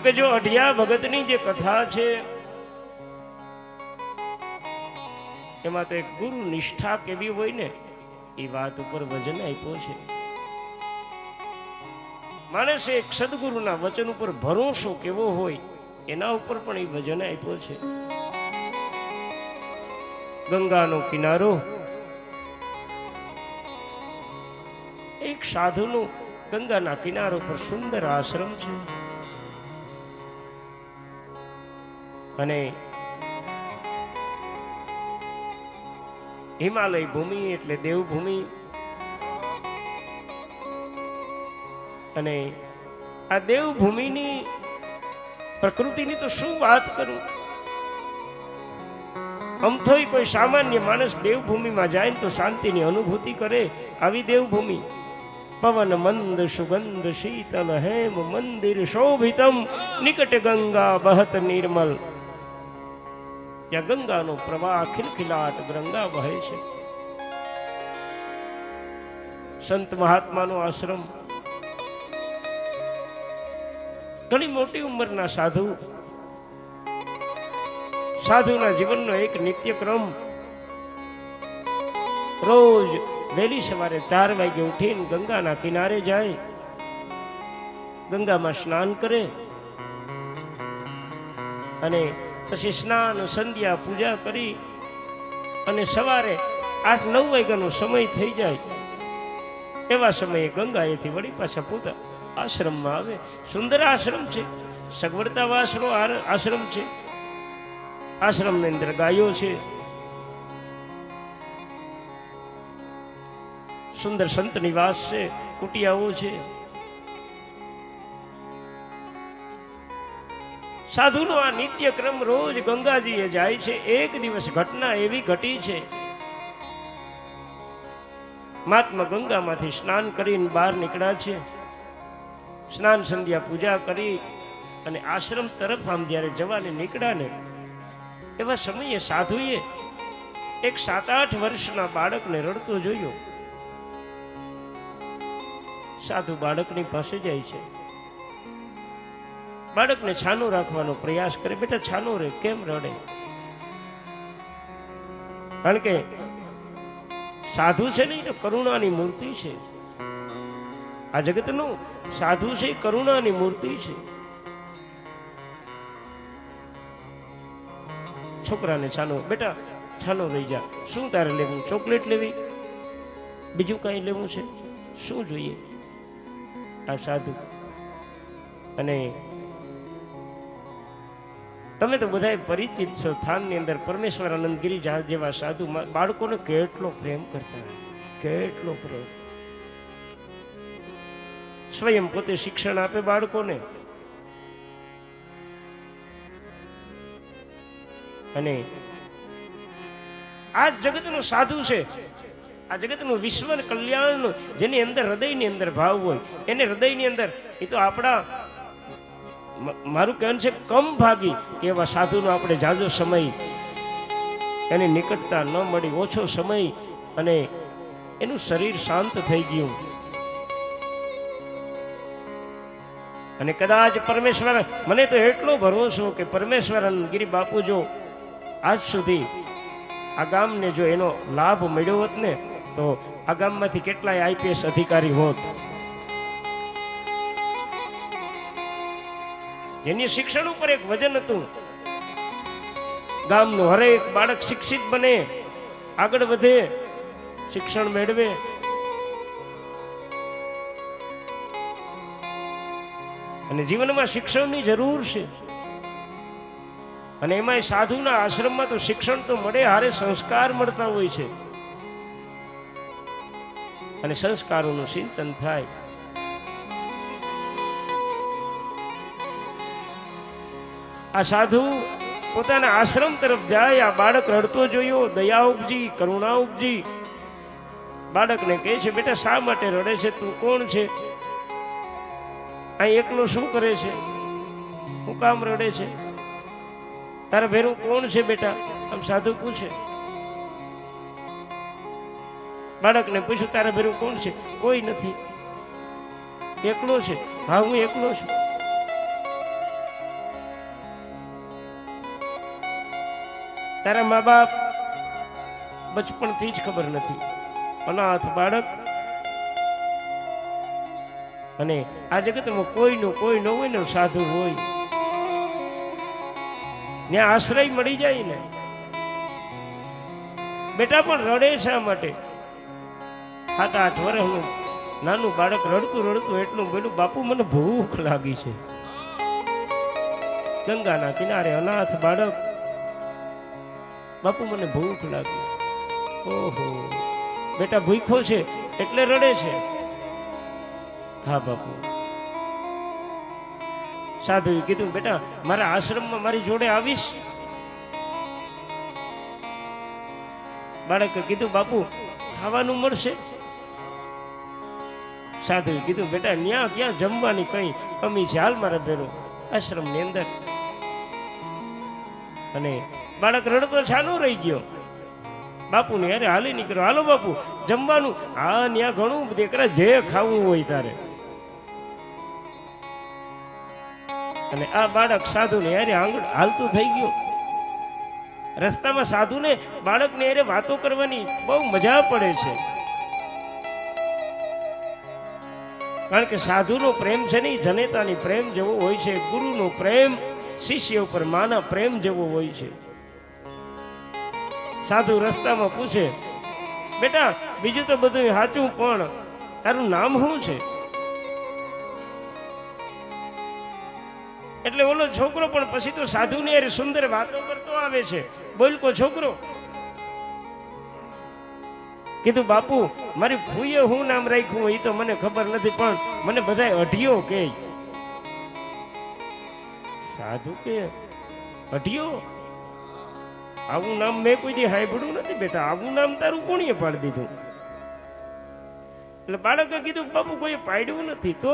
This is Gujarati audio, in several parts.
કે જો અઢિયા ભગતની જે કથા છે એમાં તો એક ગુરુ નિષ્ઠા કેવી હોય ને એ વાત ઉપર વજન આપ્યો છે. માણસે એક સદગુરુના વચન ઉપર ભરોસો કેવો હોય એના ઉપર પણ એ વજન આપ્યો છે. ગંગાનો કિનારો, એક સાધુનું ગંગાના કિનારો પર સુંદર આશ્રમ છે. અને હિમાલય ભૂમિ એટલે દેવભૂમિ. અને આ દેવભૂમિની પ્રકૃતિની તો શું વાત કરું. અમથોય કોઈ સામાન્ય માણસ દેવભૂમિમાં જાય ને તો શાંતિની અનુભૂતિ કરે. આવી દેવભૂમિ, પવન મંદ સુગંધ શીતલ હેમ મંદિર શોભિતમ નિકટ ગંગા બહત નિર્મલ. ત્યાં ગંગાનો પ્રવાહ ખિલખિલાટ ગંગા વહે છે. સંત મહાત્માનો આશ્રમ, ઘણી મોટી ઉંમરના સાધુ, સાધુના જીવનનો એક નિત્યક્રમ. રોજ વહેલી સવારે 4 વાગે ઉઠીને ગંગાના કિનારે જાય, ગંગામાં સ્નાન કરે અને પછી સ્નાન સંધ્યા પૂજા કરી અને સવારે 8-9 વાગ્યાનો સમય થઈ જાય એવા સમયે ગંગાએથી વળી પાછા પોતા આશ્રમમાં આવે. સુંદર આશ્રમ છે, સગવડતા વાસનો આશ્રમ છે. આશ્રમની અંદર ગાયો છે, સુંદર સંત નિવાસ છે, કુટિયાઓ છે. સાધુનો આ નિત્યક્રમ રોજ ગંગાજીએ જાય છે. એક દિવસ ઘટના એવી ઘટી છે, મહાત્મા ગંગામાંથી સ્નાન કરીને બહાર નીકળ્યા છે. સ્નાન સંધ્યા પૂજા કરી અને આશ્રમ તરફ આમ જ્યારે જવાને નીકળ્યા ને એવા સમયે સાધુએ એક 7-8 વર્ષના બાળકને રડતો જોયો. સાધુ બાળકની પાસે જાય છે, બાળકને છાનો રાખવાનો પ્રયાસ કરે. બેટા છાનો રે, કેમ રડે? કારણ કે સાધુ છે ને તો કરુણાની મૂર્તિ છે. આ જગતનું સાધુ છે, કરુણાની મૂર્તિ છે. છોકરાને છાનો, બેટા છાનો રહી જા. શું તારે લેવું? ચોકલેટ લેવી? બીજું કઈ લેવું છે? શું જોઈએ? આ સાધુ. અને તમે તો બધા પરિચિત છો, સ્થાનની અંદર પરમેશ્વર આનંદગીરી જેવા સાધુ બાળકોને કેટલો પ્રેમ કરતા, કેટલો પ્રેમ. સ્વયં પોતે શિક્ષણ આપે બાળકોને. અને આ જગતનો સાધુ છે, આ જગતનું વિશ્વ કલ્યાણ, જેની અંદર હૃદયની અંદર ભાવ હોય એને હૃદયની અંદર, એ તો આપણા, મારું કહેવાનું છે કમ ભાગી કે એવા સાધુનો આપણે જાજો સમય એની નિકટતા ન મળી, ઓછો સમય, અને એનું શરીર શાંત થઈ ગયું. અને કદાચ પરમેશ્વર, મને તો એટલો ભરોસો કે પરમેશ્વર ગિરી બાપુ જો આજ સુધી આ ગામને જો એનો લાભ મળ્યો હોત ને તો આ ગામમાંથી કેટલાય આઈપીએસ અધિકારી હોત. જેની શિક્ષણ ઉપર એક વજન હતું. ગામનું હરેક બાળક શિક્ષિત બને, આગળ વધે, શિક્ષણ મેળવે. અને જીવનમાં શિક્ષણની જરૂર છે. અને એમાંય સાધુના આશ્રમમાં તો શિક્ષણ તો મળે, હારે સંસ્કાર મળતા હોય છે. અને સંસ્કારોનું સિંચન થાય. આ સાધુ પોતાના આશ્રમ તરફ જાય. આ બાળક રડતો જોયો, દયા ઉપજી, કરુણા ઉપજી. બાળકને કહે છે, બેટા શા માટે રડે છે? તું કોણ છે? અહીં એકલો શું કરે છે? હું કામ રડે છે? તારા ભેરું કોણ છે બેટા? આમ સાધુ પૂછે. બાળકને પૂછ્યું, તારા ભેરું કોણ છે? કોઈ નથી. એકલો છે? હા, હું એકલો છું. તારા મા બાપ બચપણથી જ ખબર નથી, અનાથ બાળક, અને આ જગતમાં કોઈનું કોઈ ન હોય ને સાધુ હોય, ત્યાં આશ્રય મળી જાય ને. બેટા પણ રડે શા માટે? 7-8 વર્ષનું નાનું બાળક રડતું રડતું એટલું બોલ્યું, બાપુ મને ભૂખ લાગી છે. ગંગાના કિનારે અનાથ બાળક, બાપુ મને ભૂખ લાગી. ઓહો, બેટા ભૂખો છે એટલે રડે છે? હા બાપુ. સાધુએ કીધું, બેટા મારા આશ્રમમાં મારી જોડે આવીશ? બાળકે કીધું, બાપુ ખાવાનું મળશે? સાધુએ કીધું, બેટા ન્યા ક્યાં જમવાની કઈ કમી છે, હાલ મારા ભેરો આશ્રમની અંદર. અને બાળક રડતો છાનો રહી ગયો. બાપુ ને અરે હાલી નીકળો, હાલો બાપુ જમવાનું. હા ન્યા ઘણું દીકરા, જે ખાવું હોય તારે. અને આ બાળક સાધુ ને અરે આંગળ હાલતું થઈ ગયું. રસ્તામાં સાધુને બાળકને અરે વાતો કરવાની બહુ મજા પડે છે, કારણ કે સાધુનો પ્રેમ છે ને જનેતાની પ્રેમ જેવો હોય છે, ગુરુનો પ્રેમ શિષ્ય ઉપર માના પ્રેમ જેવો હોય છે. સાધુ રસ્તામાં પૂછે, બેટા બીજું તો બધું સાચું, પણ તારું નામ શું છે? એટલે ઓલો છોકરો પણ પછી તો સાધુને અરે સુંદર વાતો કરતો આવે છે. બોલકો છોકરો કીધું, બાપુ મારી ફૂઈએ હું નામ રાખ્યું એ તો મને ખબર નથી, પણ મને બધાય અઢિયો કહે. સાધુ કે અઢિયો? આવું નામ મેં કોઈ દી સાંભળ્યું નથી બેટા, આવું નામ તારું કોણીએ પાડી દીધું? એટલે બાળકે કીધું, બાપુ કોઈ પાડ્યું નથી. તો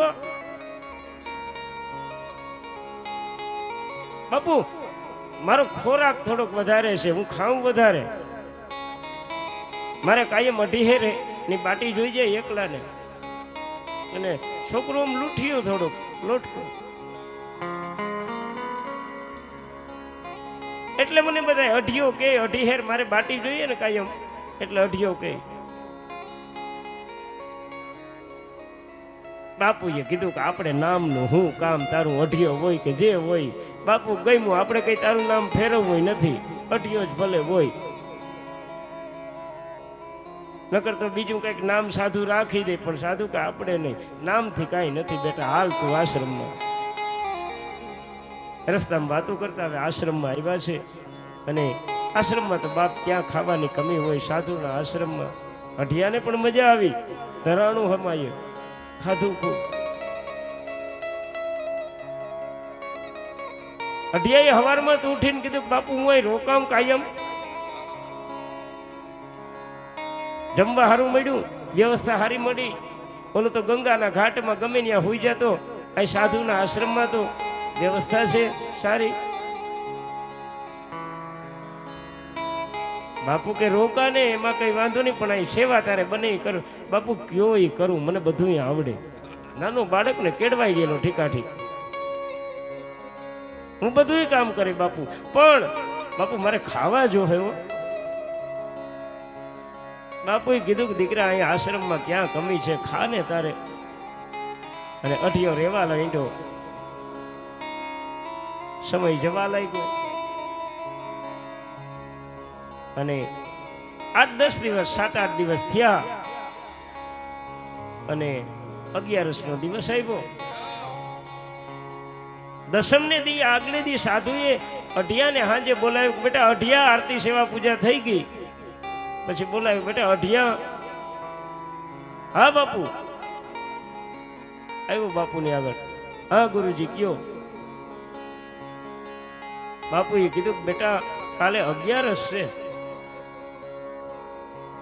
બાપુ મારો ખોરાક થોડોક વધારે છે, હું ખાઉં વધારે, મારે કાયમ અઢીહેરે ની બાટી જોઈ જાય એકલાને. અને છોકરો આમ લૂઠ્યો થોડોક લોટકો, એટલે મને બધા અઢિયો કે અઢીહેર મારે બાટી જોઈએ ને કાયમ, એટલે અઢિયો કે. બાપુએ કીધું કે આપણે નામનું હું કામ, તારું અઢિયો હોય કે જે હોય, બાપુ ગમ્યું, આપણે કઈ તારું નામ ફેરવવું નથી, અઢિયો જ ભલે હોય. નકર તો બીજું કઈક નામ સાધુ રાખી દે, પણ સાધુ કે આપણે નહીં, નામથી કાંઈ નથી બેટા, હાલ તું આશ્રમમાં. રસ્તામાં વાતો કરતા હવે આશ્રમમાં આવ્યા છે. અને આશ્રમમાં તો બાપ ક્યાં ખાવાની કમી હોય, સાધુના આશ્રમમાં અઢિયાને પણ મજા આવી, ધરાણું હમાય ખાધું ખૂબ. અઢિયાએ હવારમાં તો ઉઠીને કીધું, બાપુ હું અહીં રોકામ કાયમ? જમવા સારું મળ્યું, વ્યવસ્થા સારી મળી. ઓલું તો ગંગાના ઘાટમાં ગમે ત્યાં હોઈ જતો, અહીં સાધુના આશ્રમમાં તો વ્યવસ્થા છે સારી. બાપુ કે રોકા ને એમાં કઈ વાંધો નહીં, પણ અહીં સેવા તારે બને કરું. બાપુ કયો એ કરું, મને બધું આવડે. નાનો બાળકને કેળવાઈ ગયેલો ઠીકાઠીક, હું બધું કામ કરી બાપુ, પણ બાપુ મારે ખાવા જો હે. બાપુએ કીધું કે દીકરા અહીંયા આશ્રમમાં ક્યાં કમી છે, ખા ને તારે. અને અઢિયો રેવા લાગ્યો, સમય જવા લાગ્યો. અને 8-10 દિવસ 7-8 દિવસ થયા અને 11નો દિવસ આવ્યો. દસમને દી આગલે દી સાધુએ અઢિયાને હાંજે બોલાવ્યું, બેટા અઢિયા આરતી સેવા પૂજા થઈ ગઈ. પછી બોલાવ્યું, બેટા અઢિયા. હા બાપુ. આવ્યો બાપુની આગળ, હા ગુરુજી કયો. બાપુએ કીધું, બેટા કાલે 11 છે.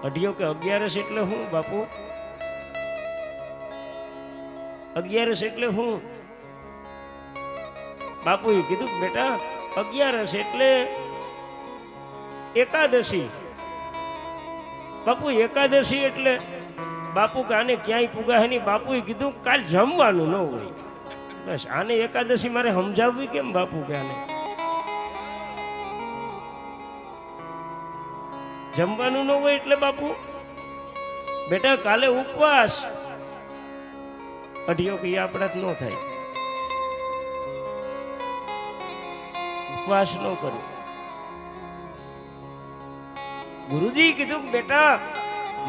અઢિયો કે 11 એટલે હું બાપુ? 11 એટલે હું? બાપુએ કીધું, બેટા 11 એટલે એકાદશી. બાપુ એકાદશી એટલે? બાપુ કે આને ક્યાંય પુગા નહીં. બાપુએ કીધું કાલ જમવાનું ન હોય, બસ આને એકાદશી મારે સમજાવવી કેમ બાપુ? કે આને જમવાનું ન હોય એટલે બાપુ બેટા કાલે ઉપવાસ. અઢિયો કે આપણા જ ન થાય, ઉપવાસ ન કરો. ગુરુજી કીધું બેટા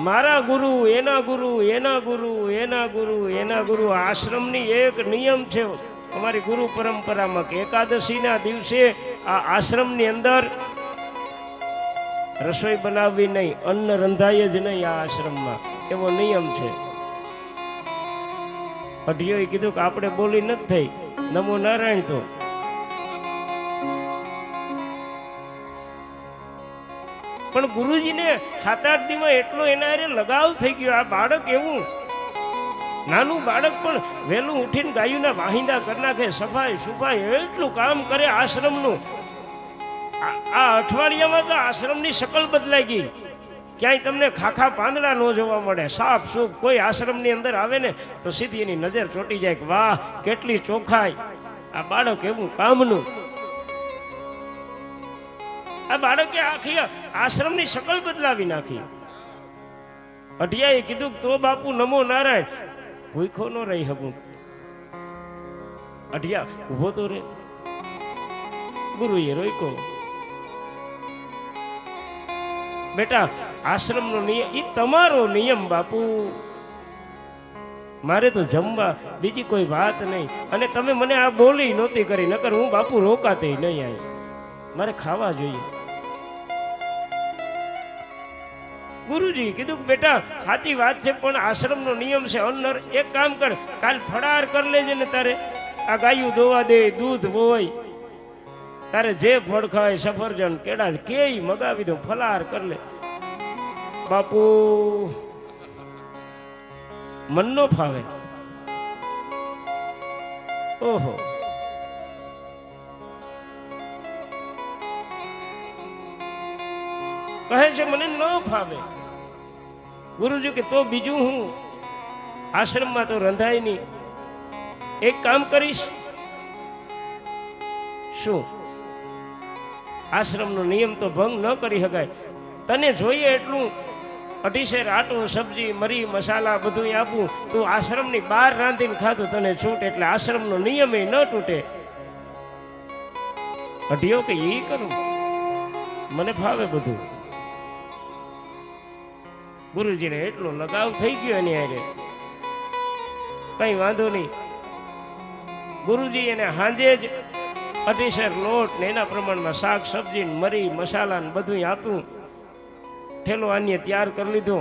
મારા ગુરુ એના ગુરુ એના ગુરુ એના ગુરુ એના ગુરુ. આશ્રમની એક નિયમ છે અમારી ગુરુ પરંપરામાં કે એકાદશીના દિવસે આ આશ્રમની અંદર રસોઈ બનાવવી નહીં, અન્ન રંધાય જ નહીં આ આશ્રમમાં, એવો નિયમ છે. અઢિયોએ કીધું કે આપણે બોલી નથી થઈ, નમો નારાયણ. તો પણ ગુરુજીને 7-8 દીમાં એટલો એના હારે લગાવ થઈ ગયો. આ બાળક એવું નાનું બાળક પણ વહેલું ઉઠીને ગાયુંના વાહિંદા કરી નાખે, સફાઈ સુફાઈ એટલું કામ કરે આશ્રમનું. આ અઠવાડિયામાં તો આશ્રમની શકલ બદલાઈ ગઈ. ક્યાંય તમને ખાખા પાંદડા ન જોવા મળે, સાફ સૂફ. કોઈ આશ્રમની અંદર આવે ને તો સીધી એની નજર ચોંટી જાય કે વાહ કેટલી ચોખ્ખાઈ. આ બાળક એવું કામનું. આ બાળકે આખી આશ્રમની શકલ બદલાવી નાખી. અઢિયાએ કીધું તો બાપુ નમો નારાયણ, ભૂખો ન રહી શકું. અઢિયા ઉભો તો રે. ગુરુએ રોક્યો. બેટા આશ્રમનો નિયમ એ તમારો નિયમ બાપુ, મારે તો જમવા, બીજી કોઈ વાત નહીં. અને તમે મને આ બોલી નહોતી કરી, નકર હું બાપુ રોકાતે નહીં. આવી મારે ખાવા જોઈએ. ગુરુજી કીધું બેટા સાચી વાત છે, પણ આશ્રમનો નિયમ છે. અન્નર એક કામ કર, કાલ ફળાર કરી લેજે ને. તારે આ ગાયું દોવા દે, દૂધ હોય, તારે જે ફળ ખાય સફરજન કેળા કેય મગાવી દો, ફલાર કરી લે. બાપુ મન નો ફાવે. ઓહો, કહે છે મને ન ફાવે. ગુરુજી કે તો બીજું હું આશ્રમમાં તો રંધાય નહીં. એક કામ કરીશ. શું? આશ્રમનો નિયમ તો ભંગ ન કરી શકાય. તને જોઈએ એટલું 2.5 શેર આટું સબ્જી મરી મસાલા બધું આપું, તું આશ્રમની બહાર રાંધીને ખાતું તને છૂટ, એટલે આશ્રમનો નિયમ ન તૂટે. અઢિયો કે એ કરું, મને ફાવે બધું. ગુરુજીને એટલો લગાવ થઈ ગયો એની હારે, કઈ વાંધો નહીં. ગુરુજી એને હાંજે જ 2.5 શેર લોટ ને એના પ્રમાણમાં શાક સબ્જી મરી મસાલા ને બધું આપ્યું. ઠેલો આને તૈયાર કરી લીધો.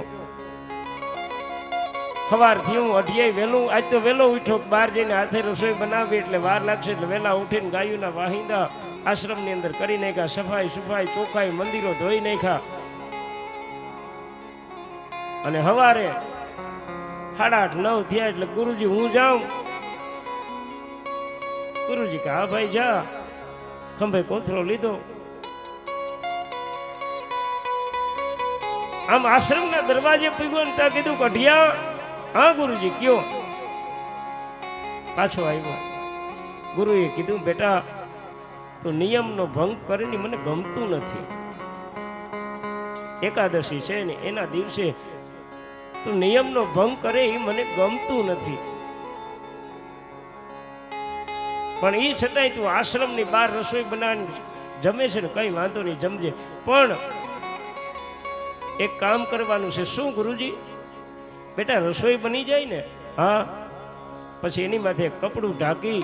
સવાર થયું. અઢિયાઈ વહેલું, આજ તો વહેલો ઉઠ્યો, બહાર જઈને હાથે રસોઈ બનાવી એટલે વાર લાગશે, એટલે વહેલા ઉઠીને ગાયુંના વાહિંદા આશ્રમની અંદર કરી નાખ્યા. સફાઈ સુફાઈ ચોખ્ખાઈ, મંદિરો ધોઈ નાખ્યા. અને સવારે 8:30-9 થયા એટલે ગુરુજી હું જાઉં. ગુરુજી કે હા ભાઈ જા. ખંભે કોથરો લીધો. આમ આશ્રમના દરવાજે પૂગ્યો ને ત્યાં કીધું કઢિયા. હા ગુરુજી કયો. પાછો આવ્યો. ગુરુએ કીધું બેટા તો નિયમનો ભંગ કરીને મને ગમતું નથી. એકાદશી છે ને એના દિવસે તું નિયમનો ભંગ કરે એ મને ગમતું નથી. પણ એ છતાંય તું આશ્રમની બહાર રસોઈ બનાવીને જમે છે ને કઈ વાંધો નહીં, જમજે. પણ એક કામ કરવાનું છે. શું ગુરુજી? બેટા રસોઈ બની જાય ને, હા, પછી એની માથે કપડું ઢાંકી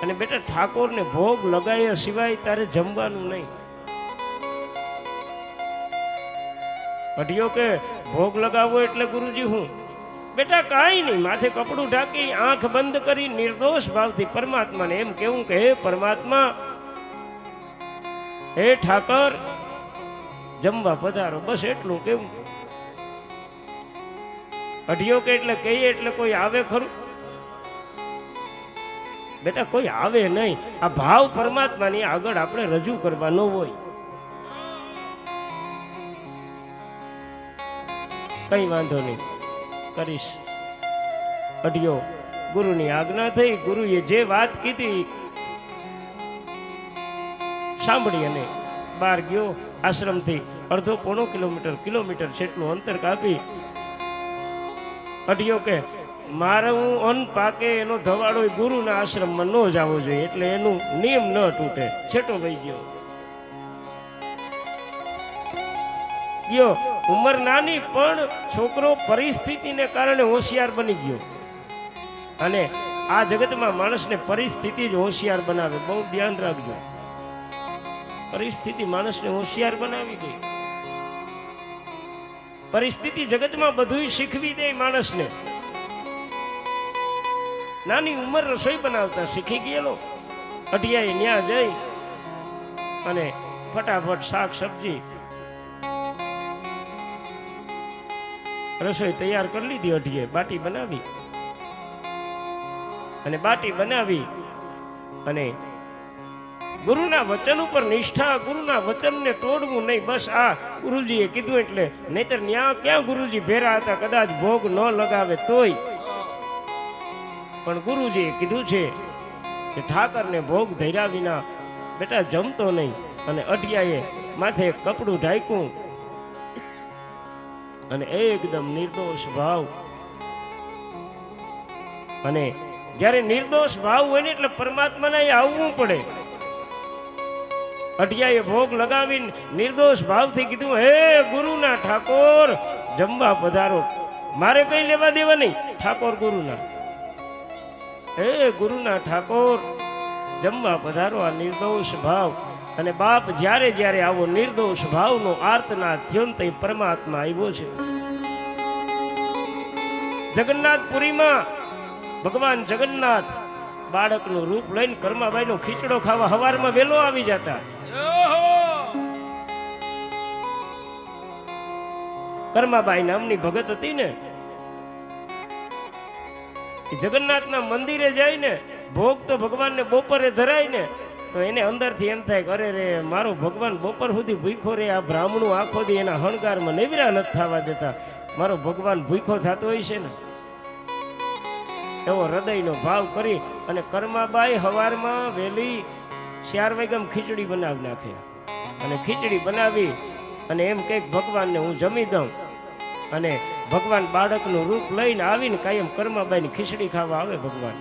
અને બેટા ઠાકોરને ભોગ લગાવ્યા સિવાય તારે જમવાનું નહીં. અઢિયો કે ભોગ લગાવવો એટલે ગુરુજી હું? બેટા કાંઈ નહીં, માથે કપડું ઢાંકી આંખ બંધ કરી નિર્દોષ ભાવથી પરમાત્માને એમ કેવું કે હે પરમાત્મા, હે ઠાકર, જમવા પધારો. બસ એટલું કેવું. અઢિયો કે એટલે કહીએ એટલે કોઈ આવે ખરું? બેટા કોઈ આવે નહીં. આ ભાવ પરમાત્માની આગળ આપણે રજૂ કરવાનો હોય. કઈ વાંધો નહીં, કરીશ. અઢિયો ગુરુની આજ્ઞા થઈ. ગુરુએ જે વાત કીધી સાંભળી અને બહાર ગયો આશ્રમથી અડધો પોણો કિલોમીટર જેટલું અંતર કાપી અઢિયો કે મારે હું અન્ન પાકે એનો ધવાડો ગુરુના આશ્રમમાં ન જવો જોઈએ, એટલે એનું નિયમ ન તૂટે. છેટો વહી ગયો. ઉંમર નાની પણ છોકરો પરિસ્થિતિને કારણે હોશિયાર બની ગયો. અને આ જગતમાં માણસને પરિસ્થિતિ જ હોશિયાર બનાવે. બહુ ધ્યાન રાખજો, પરિસ્થિતિ માણસને હોશિયાર બનાવી દે. પરિસ્થિતિ જગતમાં બધું શીખવી દે માણસને. નાની ઉંમર રસોઈ બનાવતા શીખી ગયેલો. અઢિયાએ ન્યા જઈ અને ફટાફટ શાક સબ્જી રસોઈ તૈયાર કરી લીધી. અઢિયે બાટી બનાવી અને ગુરુના વચન ઉપર નિષ્ઠા, ગુરુના વચનને તોડવું નહીં. બસ આ ગુરુજીએ કીધું એટલે, નહીતર ન્યા ક્યાં ગુરુજી ભેરા હતા, કદાચ ભોગ ન લગાવે તોય. પણ ગુરુજીએ કીધું છે કે ઠાકરને ભોગ ધર્યા વિના બેટા જમતો નહીં. અને અઢિયાએ માથે કપડું ઢાંક્યું અને એકદમ નિર્દોષ ભાવ. અને જ્યારે નિર્દોષ ભાવ હોય ને એટલે પરમાત્માને આવવું પડે. અઢિયાએ ભોગ લગાવીને નિર્દોષ ભાવથી કીધું, હે ગુરુના ઠાકોર જમવા પધારો. મારે કઈ લેવા દેવા નહીં, ઠાકોર ગુરુના. હે ગુરુના ઠાકોર જમવા પધારો. આ નિર્દોષ ભાવ. અને બાપ જ્યારે જ્યારે આવો નિર્દોષ ભાવનો આર્તનાદ થયો ને તે પરમાત્મા આવ્યો છે. જગન્નાથપુરીમાં ભગવાન જગન્નાથ બાળકનું રૂપ લઈને કર્માબાઈનો ખીચડો ખાવા હવારમાં વેલો આવી જતા. કર્માબાઈ નામની ભગત હતી ને, જગન્નાથના મંદિરે જાય ને, ભોગ તો ભગવાનને બપોરે ધરાય ને, તો એને અંદરથી એમ થાય કે અરે રે મારો ભગવાન બપોર સુધી ભૂખો રે. આ બ્રાહ્મણું આખો દી એના હણગારમાં નેવરા નથી થવા દેતા, મારો ભગવાન ભૂખો થતો હોય છે ને. એવો હૃદયનો ભાવ કરી અને કર્માબાઈ હવારમાં વહેલી 4 વાગ્યામાં ખીચડી બનાવી નાખે. અને ખીચડી બનાવી અને એમ કંઈક ભગવાનને હું જમી દઉં. અને ભગવાન બાળકનું રૂપ લઈને આવીને કાયમ કર્માબાઈની ખીચડી ખાવા આવે ભગવાન.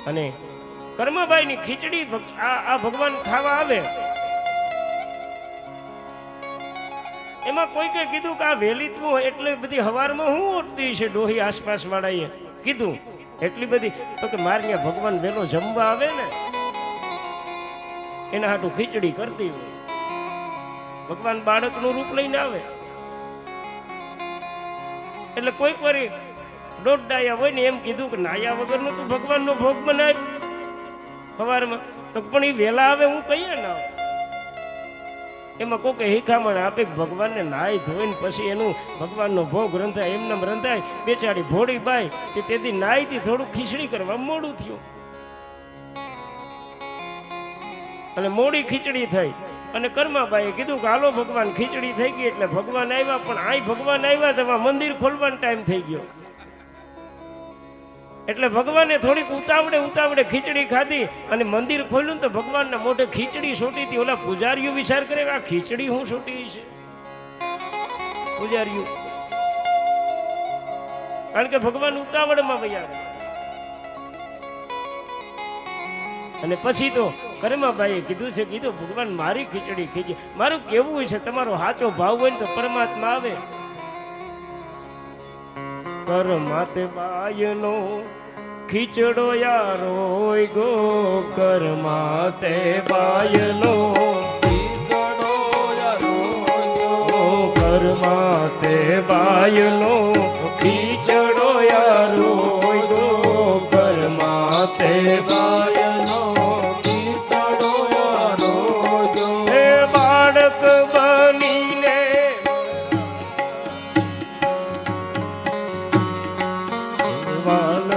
અને કર્માબાઈની ખીચડી આ ભગવાન ખાવા આવે. એમાં કોઈ કઈ કીધું કે આ વહેલી તું એટલે બધી હવારમાં હું ઉઠતી છે. ડોહી આસપાસ વાળાએ કીધું એટલી બધી, તો કે મારે ત્યાં ભગવાન વહેલો જમવા આવે ને એના હાટું ખીચડી કરતી હોય. ભગવાન બાળકનું રૂપ લઈને આવે એટલે કોઈક વાર દોઢ ડાયા હોય ને એમ કીધું કે નાયા વગરનો તું ભગવાનનો ભોગ બનાય સવારમાં. તો પણ એ વહેલા આવે હું કહીએ ના. એમાં કોઈ હિખામણ આપે ભગવાનને નાઈ ધોઈને પછી એનું ભગવાનનો ભોગ રંધાય. એમને રંધાય. બેચાડી ભોળી બાઈ કે તેથી નાઈથી થોડું ખીચડી કરવા મોડું થયું અને મોડી ખીચડી થઈ. અને કર્માબાઈએ કીધું કે હાલો ભગવાન ખીચડી થઈ ગઈ. એટલે ભગવાન આવ્યા. પણ આ ભગવાન આવ્યા તો મંદિર ખોલવાનો ટાઈમ થઈ ગયો. એટલે ભગવાને થોડીક ઉતાવળે ખીચડી ખાધી અને મંદિર ખોલ્યું તો ભગવાનના મોઢે ખીચડી સોટી હતી. ઓલા પૂજારીઓ વિચાર કરે આ ખીચડી હું સોટી છે પૂજારીઓ, કારણ કે ભગવાન ઉતાવળમાં વયા. અને પછી તો કર્માબાઈએ કીધું છે, કીધું ભગવાન મારી ખીચડી ખીચી. મારું કેવું છે તમારો સાચો ભાવ હોય ને તો પરમાત્મા આવે. કર્માતે બાયનો ખીચડો યારો ગો, કર્માતે બાયનો ખીચડો યારો ગો, કર્માતે બાયનો ખીચડો યારો ગો, કર્માતે બાયનો ખીચડો યારો ગો. હે બાળક બનીને ભગવાન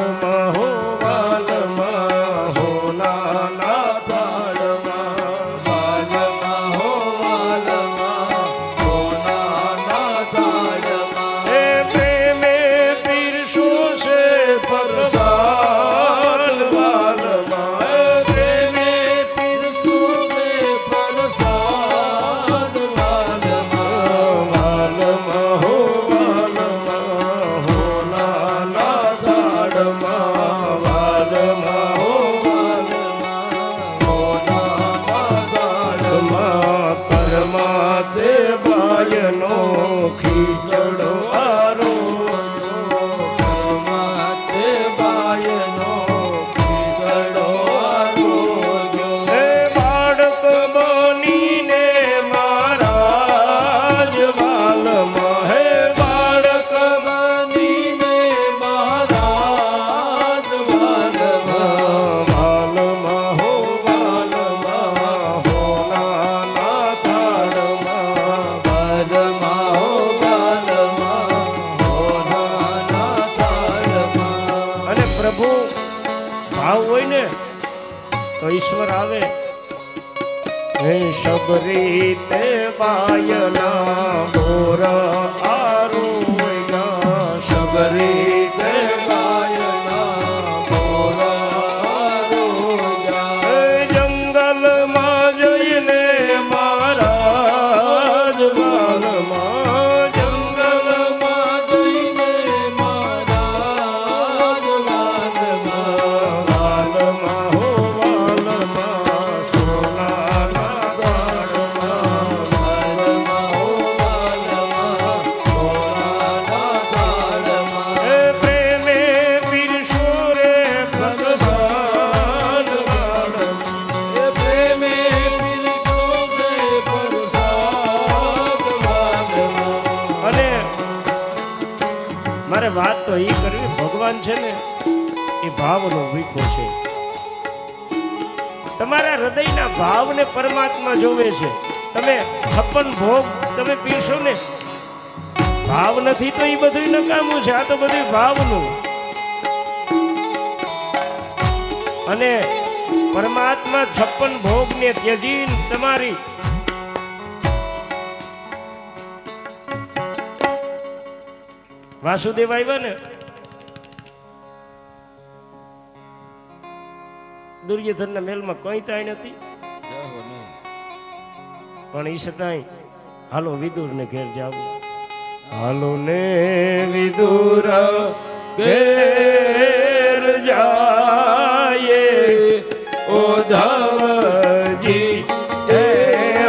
વાલમાં વાલમાં હો વાલમાં પરમાતે બાયનો ખીચડો આરો પરમાતે બાયનો ખીચડો આરો હે બાળક બનીને મહારાજ વાલમાં હે બાળક બનીને મહારાજ વાલમાં વાલમાં હો વાલમાં હો નાના થાળમાં વાલમાં હો વાલમાં હો નાના થાળમાં. અને પ્રભુ ભાવ હોય ને તો ઈશ્વર આવે. હે શબરીતે બાયના બોર આરોગ્યા શબરીતે બાયના બોર આરોગ્યા. હે જંગલમાં જઈને મહારાજ વાલમાં જંગલમાં જઈને મહારાજ વાલમાં વાલમાં હો વાલમાં સોનાના થાળમાં વાલમાં હો વાલમાં સોનાના થાળમાં. હે પ્રેમે પીરસો રે પ્રસાદ વાલમાં હે પ્રેમે પીરસો રે પ્રસાદ વાલમાં. અને મારે વાત તો એ કરવી, ભગવાન છે ને એ ભાવનો વિખો છે. તમારા હૃદયના ભાવને પરમાત્મા જોવે છે. તમે 56 ભોગ તમે પીશો ને, ભાવ નથી તો એ બધું નકામું છે. આ તો બધું ભાવનું. અને પરમાત્મા 56 ભોગને ત્યજીને તમારી વાસુદેવ આવ્યા ને, દુર્યોધનના મેલમાં કોઈ તાઈ નથી, પણ ઈ છતાંય હાલો વિદુર ને ઘેર જાવ. હાલો ને વિદુર ઘેર જાયે ઉદ્ધવજી એ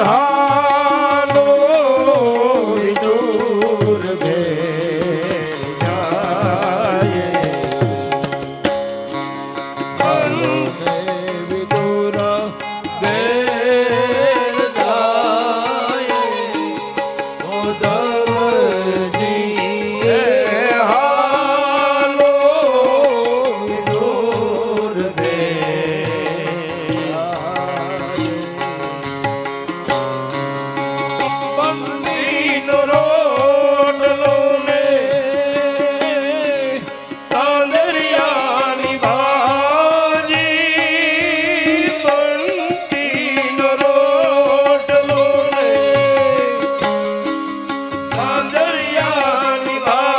હાલો વિદુર ઘેર જાયે. હાલો ને વિદુર ઘેર જાયે ઉદ્ધવજી એ હાલો વિદુર ઘેર જાયે. બંદીનો રોટલો ને તાંદરિયાની ભાજી, બંટીનો રોટલો ને તાંદરિયાની ભાજી,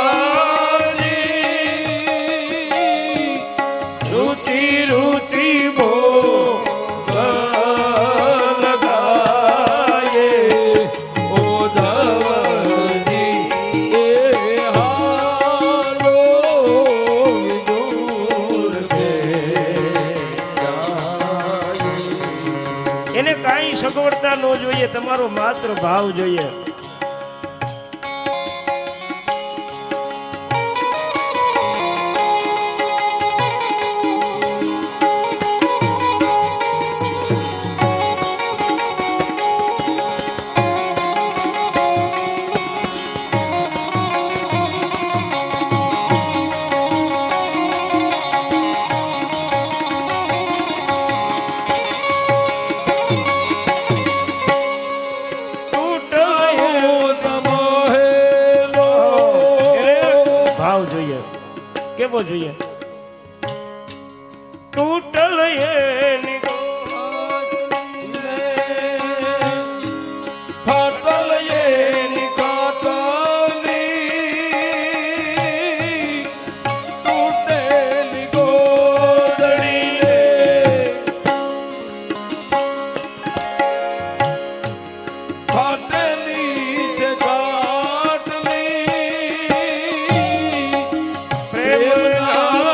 રુચિ રુચિ ભોગ લગાયે ઉદ્ધવજી એ હાલો વિદુર ઘેર જાયે. એને કાંઈ સગવડતા ન જોઈએ, તમારો માત્ર ભાવ જોઈએ. ભાવ જોઈએ, કેવો જોઈએ? તૂટલ એની ફાટલ એની કાતલી, તૂટેલી ગોદડી લે ફાટેલી છે ગાંઠલી, પ્રેમના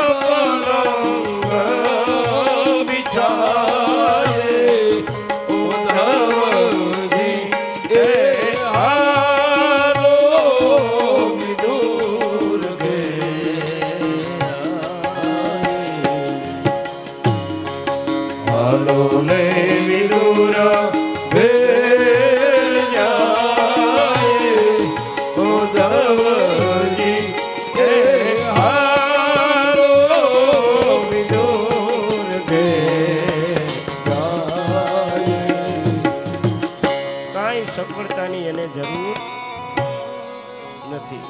હાલો ને વિદુર ઘેર જાય ઉદ્ધવજી હે હાલો વિદુર ઘેર જાય. કાંઈ સફળતાની એને જરૂર નથી,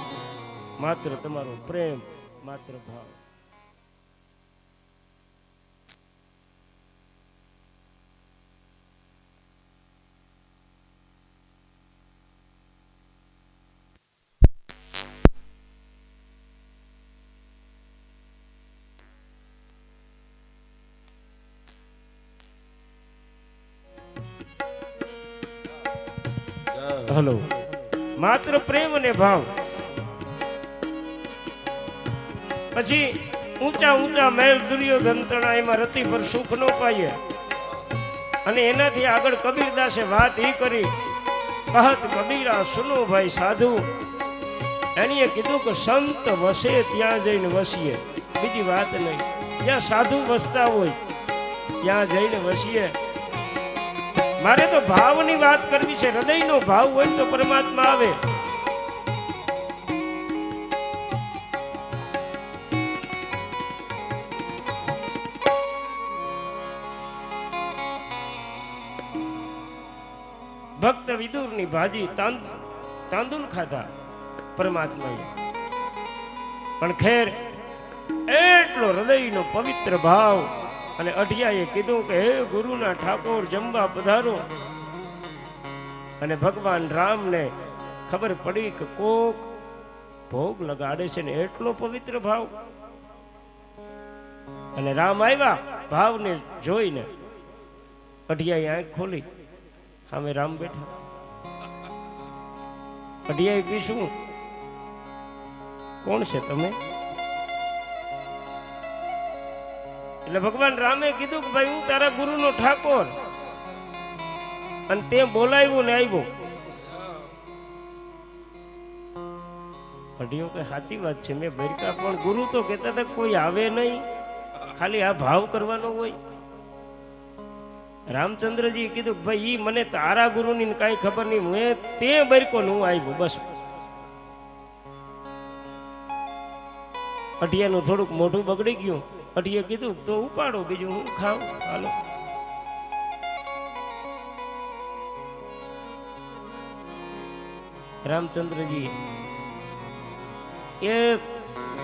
માત્ર તમારો પ્રેમ, માત્ર ભાવ. હલો, માત્ર પ્રેમ અને ભાવ. પછી ઊંચા ઊંચા મહેલ દુર્યોધન તણા એમાં રતિ પર સુખ ન પાઈએ અને એનાથી આગળ કબીરદાસે વાત એ કરી, કહત કબીરા સુનો ભાઈ સાધુ. એણીએ કીધું કે સંત વસે ત્યાં જઈને વસીએ, બીજી વાત નહીં. જ્યાં સાધુ વસતા હોય ત્યાં જઈને વસીએ. મારે તો ભાવની વાત કરવી છે. હૃદયનો ભાવ હોય તો પરમાત્મા આવે. ભક્ત વિદુરની ભાજી તાંદુલ ખાધા પરમાત્માએ, પણ ખેર એટલો હૃદયનો પવિત્ર ભાવ. અને અઢિયાએ કીધું કે હે ગુરુના ઠાકોર જમવા પધારો. અને ભગવાન રામને ખબર પડી કે કોક ભોગ લગાડે છે ને એટલો પવિત્ર ભાવ. અને રામ આવ્યા ભાવને જોઈને. અઢિયાએ આંખ ખોલી, સામે રામ બેઠા. અઢિયાએ કીધું કોણ છે તમે? એટલે ભગવાન રામે કીધું કે ભાઈ હું તારા ગુરુનો ઠાકોર, અને તે બોલાવ્યો ને આવ્યો. અઢિયો કે સાચી વાત છે, મેં ભરકા, પણ ગુરુ તો કહેતા હતા કોઈ આવે નહીં, ખાલી આ ભાવ કરવાનો હોય. રામચંદ્રજી કીધું કે ભાઈ ઈ મને તારા ગુરુની કાંઈ ખબર નહીં, મેં તે ભરકો ને હું આવ્યો બસ. અઢિયાનું થોડુંક મોઢું બગડી ગયું. અઢીએ કીધું તો ઉપાડો, બીજું હું ખાવ, હાલો. રામચંદ્રજી એક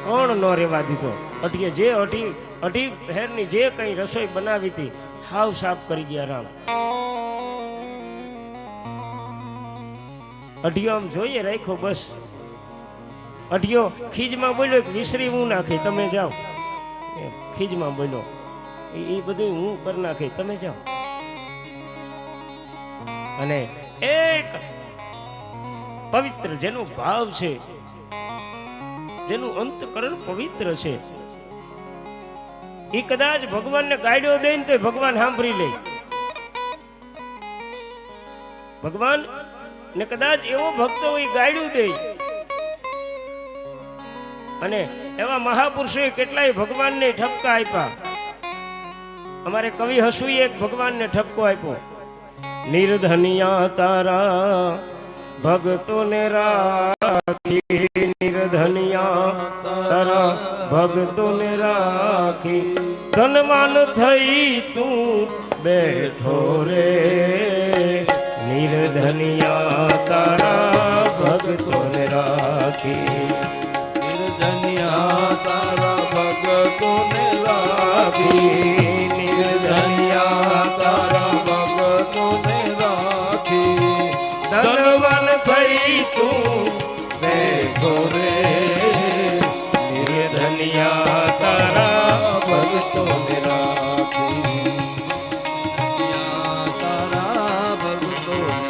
કોણ નો રેવા દીધો. અઢીએ જે અઢી હેરની જે કઈ રસોઈ બનાવી હતી હાવ સાફ કરી ગયા રામ. અઢિયો આમ જોઈએ રાખ્યો બસ. અઢિયો ખીજમાં બોલ્યો કે વિસરી હું નાખી, તમે જાઓ. ખીજમાં બોલ્યો એ બધું હું કરી નાખી, તમે જાઓ. અને એક પવિત્ર જેનો ભાવ છે, જેનું અંતકરણ પવિત્ર છે, એ કદાચ ભગવાનને ગાડ્યો દે ને તો ભગવાન સાંભળી લે. ભગવાન ને કદાચ એવો ભક્ત હોય ગાડ્યું દે. અને એવા મહાપુરુષોએ કેટલાય ભગવાનને ઠપકા આપ્યા. અમારે કવિ હસુએ એક ભગવાનને ઠપકો આપ્યો, નિર્ધનિયા તારા ભક્તોને રાખી, નિર્ધનિયા તારા ભક્તોને રાખી, ધનવાન થઈ તું બેઠો રે, નિર્ધનિયા તારા ભક્તોને રાખી, નિર્ધનિયા તારા ભક્તોને રાખી, નિર્ધનિયા તારા ભક્તોને રાખી, ધનવાન થઈ તું બેઠો રે, નિર્ધનિયા તારા ભક્તોને રાખી, તારા ભક્તોને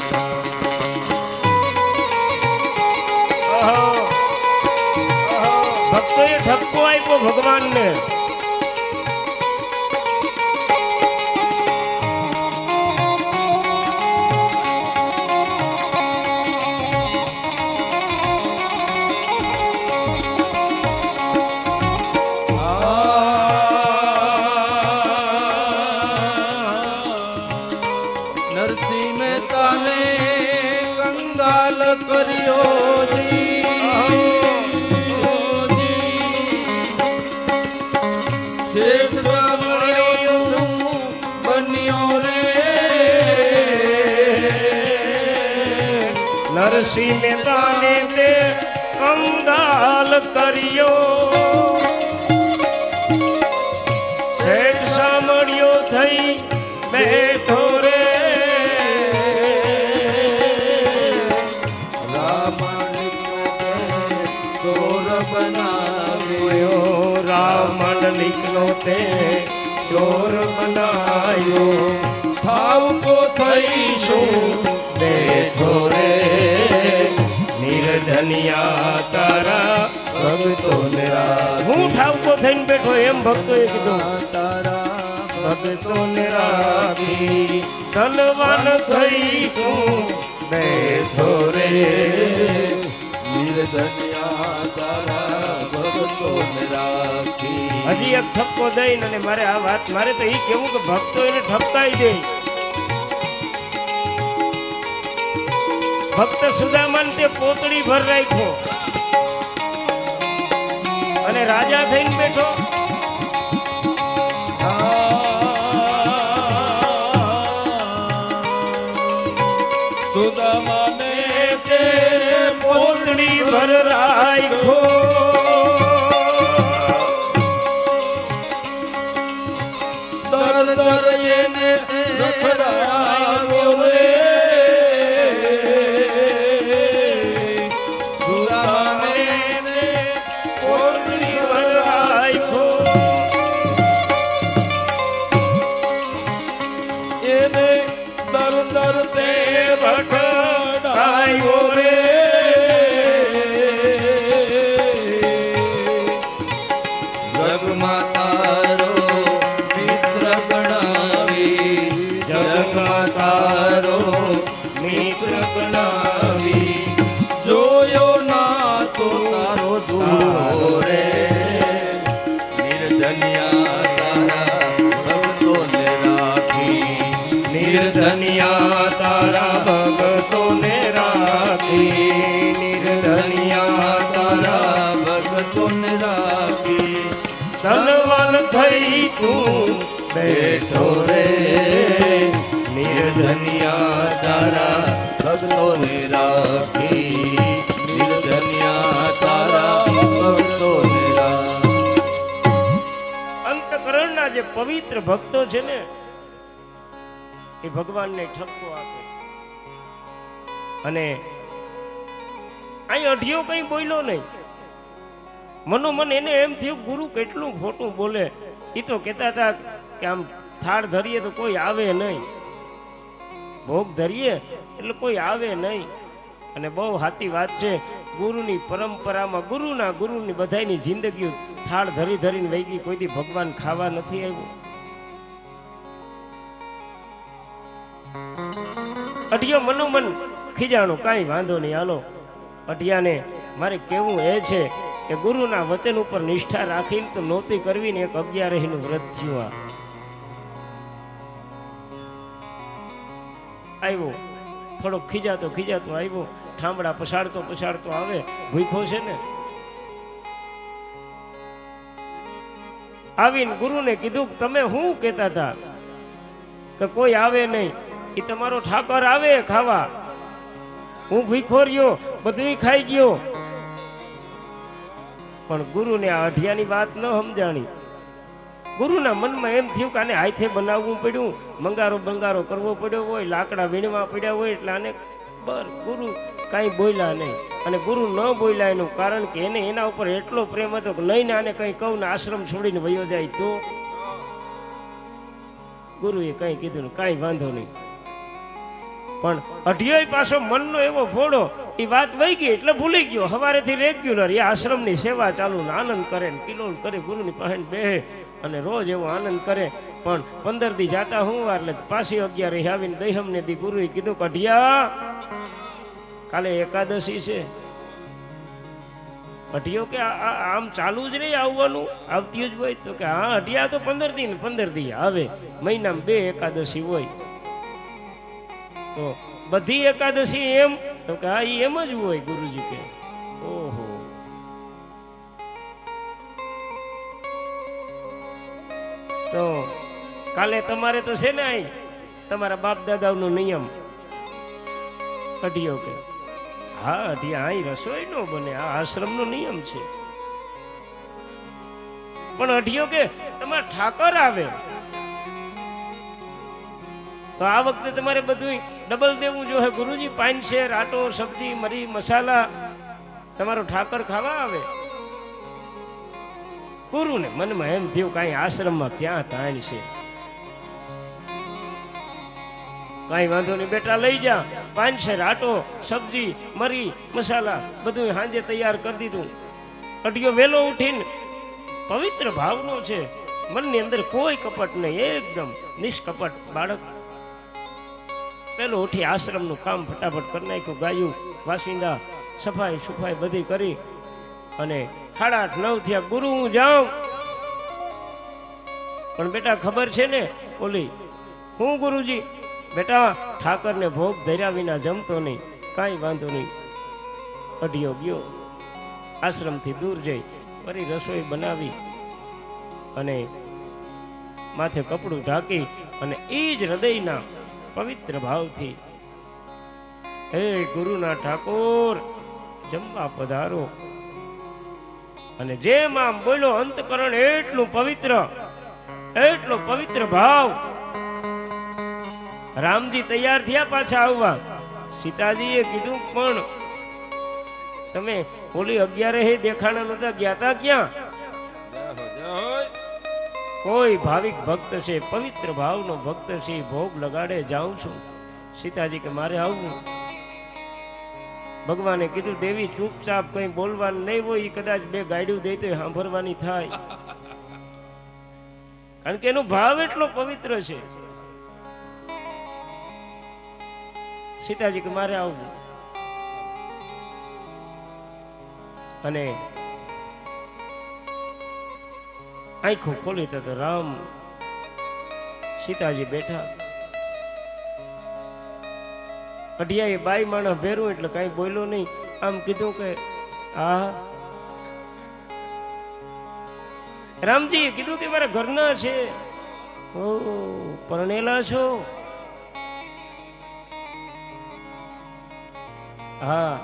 ભક્તોએ ઠપકો આપ્યો ભગવાનને. નરસિંહ મહેતાને તે કંગાલ કર્યો, શેઠ સાંભળ્યો થઈ બેઠો રે, રામણલિકનો તે ચોર બનાવ્યો, ભાવ તો થઈશું બેઠો રે, નિર્ધનિયા તારા ભક્તોને હું ઠાવકો થઈને બેઠો એમ ભક્તોએ કીધું, તારા ભક્તોને રાખી ધનવાન થઈ તું બેઠો રે, નિર્ધનિયા તારા ભક્તોને રાખી. હજી એક ઠપકો દઈને અને મારે આ વાત મારે તો એ કેવું કે ભક્તો એને ઠપકાઈ દે. ભક્ત સુદામાને તે પોતળી ભર રાખ્યો અને રાજા થઈને બેઠો. સુદામાને તે પોતળી ભર રાખ્યો, દર દર એને રખડાવ્યો રે, નિર્ધનિયા તારા ભક્તોને રાખી, નિર્ધનિયા તારા ભક્તોને રાખી, ધનવાન થઈ તું બેઠો રે, નિર્ધનિયા તારા ભક્તોને રાખી, નિર્ધનિયા તારા ભક્તોને રાખી. અંતકરણના જે પવિત્ર ભક્તો છે ને એ ભગવાનને ઠપકો આપે. અને અહીં અઢિયો કઈ બોલ્યો નહીં. મનોમન એને એમ થયું ગુરુ કેટલું ખોટું બોલે. એ તો કહેતા હતા કે આમ થાળ ધરીએ તો કોઈ આવે નહીં, ભોગ ધરીએ એટલે કોઈ આવે નહીં. અને બહુ સાચી વાત છે. ગુરુની પરંપરામાં ગુરુની બધાની જિંદગી થાળ ધરી ધરીને વહી ગઈ. કોઈથી ભગવાન ખાવા નથી આવ્યું. અઢિયો મનોમન ખીજાણું, કાંઈ વાંધો નહીં, હાલો. અઢિયાને મારે કેવું એ છે કે ગુરુના વચન ઉપર નિષ્ઠા રાખીને તો નહોતી કરવી ને એક 11નું વ્રત થયું. આવ્યો થોડો ખીજાતો આવ્યો, ઠામડા પછાડતો આવે, ભૂખ્યો છે ને. આવીને ગુરુને કીધું કે તમે શું કહેતા હતા કે કોઈ આવે નહીં, એ તમારો ઠાકર આવે ખાવા, હું ભૂખ્યો રહ્યો, બધું ખાઈ ગયો. પણ ગુરુને આ અઢિયાની વાત ન સમજાણી. ગુરુના મનમાં એમ થયું કે આને હાથે બનાવવું પડ્યું, બંગારો કરવો પડ્યો હોય, લાકડા વીણવા પડ્યા હોય, એટલે આને ગુરુ કાંઈ બોલ્યા નહીં. અને ગુરુ ન બોલ્યા એનું કારણ કે એને એના ઉપર એટલો પ્રેમ હતો કે નહીં ને આને કંઈ કહું ને આશ્રમ છોડીને વયો જાય તો. ગુરુએ કંઈ કીધું ને કાંઈ વાંધો નહીં. પણ અઢિયોય પાછો મનનો એવો ભોળો, એ વાત વહી ગઈ એટલે ભૂલી ગયો. સવારેથી રેગ્યુલર એ આશ્રમની સેવા ચાલુ ને આનંદ કરે ને કિલોલ કરે, ગુરુની પાસે બેહે અને રોજ એવો આનંદ કરે. પણ 15 દી જાતા હું વાર એટલે પાછી 11 આવીને દહીમને દી ગુરુએ કીધું કે અઢિયા કાલે એકાદશી છે. અઢિયો કે આમ ચાલુ જ નહીં આવવાનું, આવતી જ હોય તો કે હા અઢિયા તો 15 દી આવે, મહિનામાં 2 એકાદશી હોય. તો બધી એકાદશી એમ તો કે હા ઈ એમ જ હોય ગુરુજી કે. ઓહો, તો કાલે તમારે તો છે ને અહીં તમારા બાપ દાદાનો નિયમ અઢિયો કે હા અઢિયા અહીં રસોઈ નો બને, આ આશ્રમનો નિયમ છે. પણ અઢિયો કે તમારે ઠાકર આવે તો આ વખતે તમારે બધું ડબલ દેવું જોઈએ ગુરુજી. પાનશેર, આટો, સબ્જી, મરી, મસાલા તમારો ઠાકર ખાવા આવે. ગુરુને મનમાં એમ થયું કાંઈ આશ્રમમાં ક્યાં તાણ છે, કાંઈ વાંધો નહીં બેટા લઈ જા. પાનશેર, આટો, સબ્જી, મરી, મસાલા બધું સાંજે તૈયાર કરી દીધું. અઢિયો વેલો ઉઠીને પવિત્ર ભાવનો છે, મનની અંદર કોઈ કપટ નહીં, એકદમ નિષ્કપટ બાળક. પેલો ઉઠી આશ્રમનું કામ ફટાફટ કરી નાખ્યું. ગાયું, વાસિંદા, સફાઈ સુફાઈ બધી કરી અને 8:30 થયા. ગુરુ હું જાઉં, પણ બેટા ખબર છે ને ઓલી હું ગુરુજી બેટા ઠાકરને ભોગ ધર્યા વિના જમતો નહીં. કાંઈ વાંધો નહીં. અઢિયો ગયો આશ્રમથી દૂર જઈ ફરી રસોઈ બનાવી અને માથે કપડું ઢાંકી અને એ જ હૃદયના પવિત્ર ભાવથી હે ગુરુના ઠાકોર જમવા પધારો. અને જેમ આમ બોલો અંતકરણ એટલો પવિત્ર ભાવ. રામજી તૈયાર થયા પાછા આવવા. સીતાજીએ કીધું પણ તમે ઓલી 11 દેખાણા નતા ગયા તા ક્યાં? કોઈ ભાવિક ભક્ત છે, પવિત્ર ભાવનો ભક્ત છે, ભોગ લગાડે જાઉં છું. સીતાજી કે મારે આવવું. ભગવાને કીધું દેવી ચૂપચાપ કઈ બોલવાનું નહીં હોય, કદાચ 2 ગાડ્યું દે તો સાંભળવાની થાય, કારણ કે એનો ભાવ એટલો પવિત્ર છે. સીતાજી કે મારે આવવું. અને આંખો ખોલી તો રામ સીતાજી બેઠા. અઢિયાએ બાઈ માણસ ભેરું એટલે કઈ બોલ્યો નહીં. આમ કીધું કે આ રામજીએ કીધું કે મારા ઘરના છે. ઓ પરણેલા છો? હા.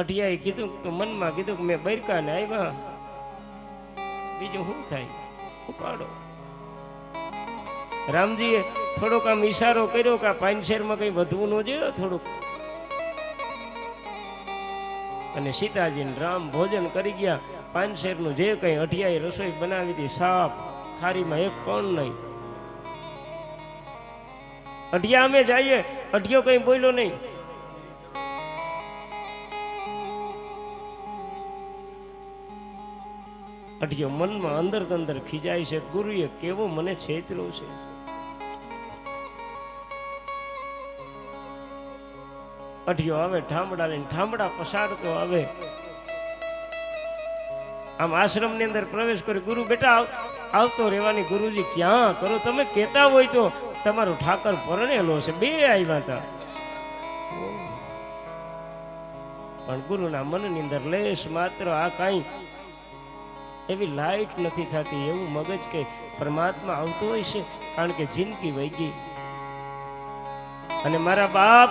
અઢિયાએ કીધું તો મનમાં કીધું કે મેં બરકા ને આવ્યા, બીજું શું થાય, ઉપાડો. રામજીએ થોડોક આમ ઈશારો કર્યો કે આ પાનશેરમાં કઈ વધવું ન જોઈએ થોડુંક. અને સીતાજી ને રામ ભોજન કરી ગયા. પાનશેરનું જે કઈ અઢિયાએ રસોઈ બનાવી હતી સાફ, થાળીમાં એક પણ નહીં. અઢિયા અમે જઈએ, અઢિયો કઈ બોલ્યો નહીં. અઢિયો મનમાં અંદર ખીજાય છે, ગુરુએ કેવો મને છેતરો છે. અઢિયો આવે ઠામડા લઈને, ઠામડા પસાડતો આવે. આમ આશ્રમ ની અંદર પ્રવેશ કરી. ગુરુ બેટા આવતો રહેવાની. ગુરુજી ક્યાં કરો, તમે કહેતા હોય તો તમારો ઠાકર પરણેલો છે, 2 આવ્યા હતા. પણ ગુરુના મનની અંદર લેશ માત્ર આ કાંઈ એવી લાઈટ નથી થતી, એવું મગજ કે પરમાત્મા આવતો હોય છે, કારણ કે જિંદગી વહી ગઈ. અને મારા બાપ,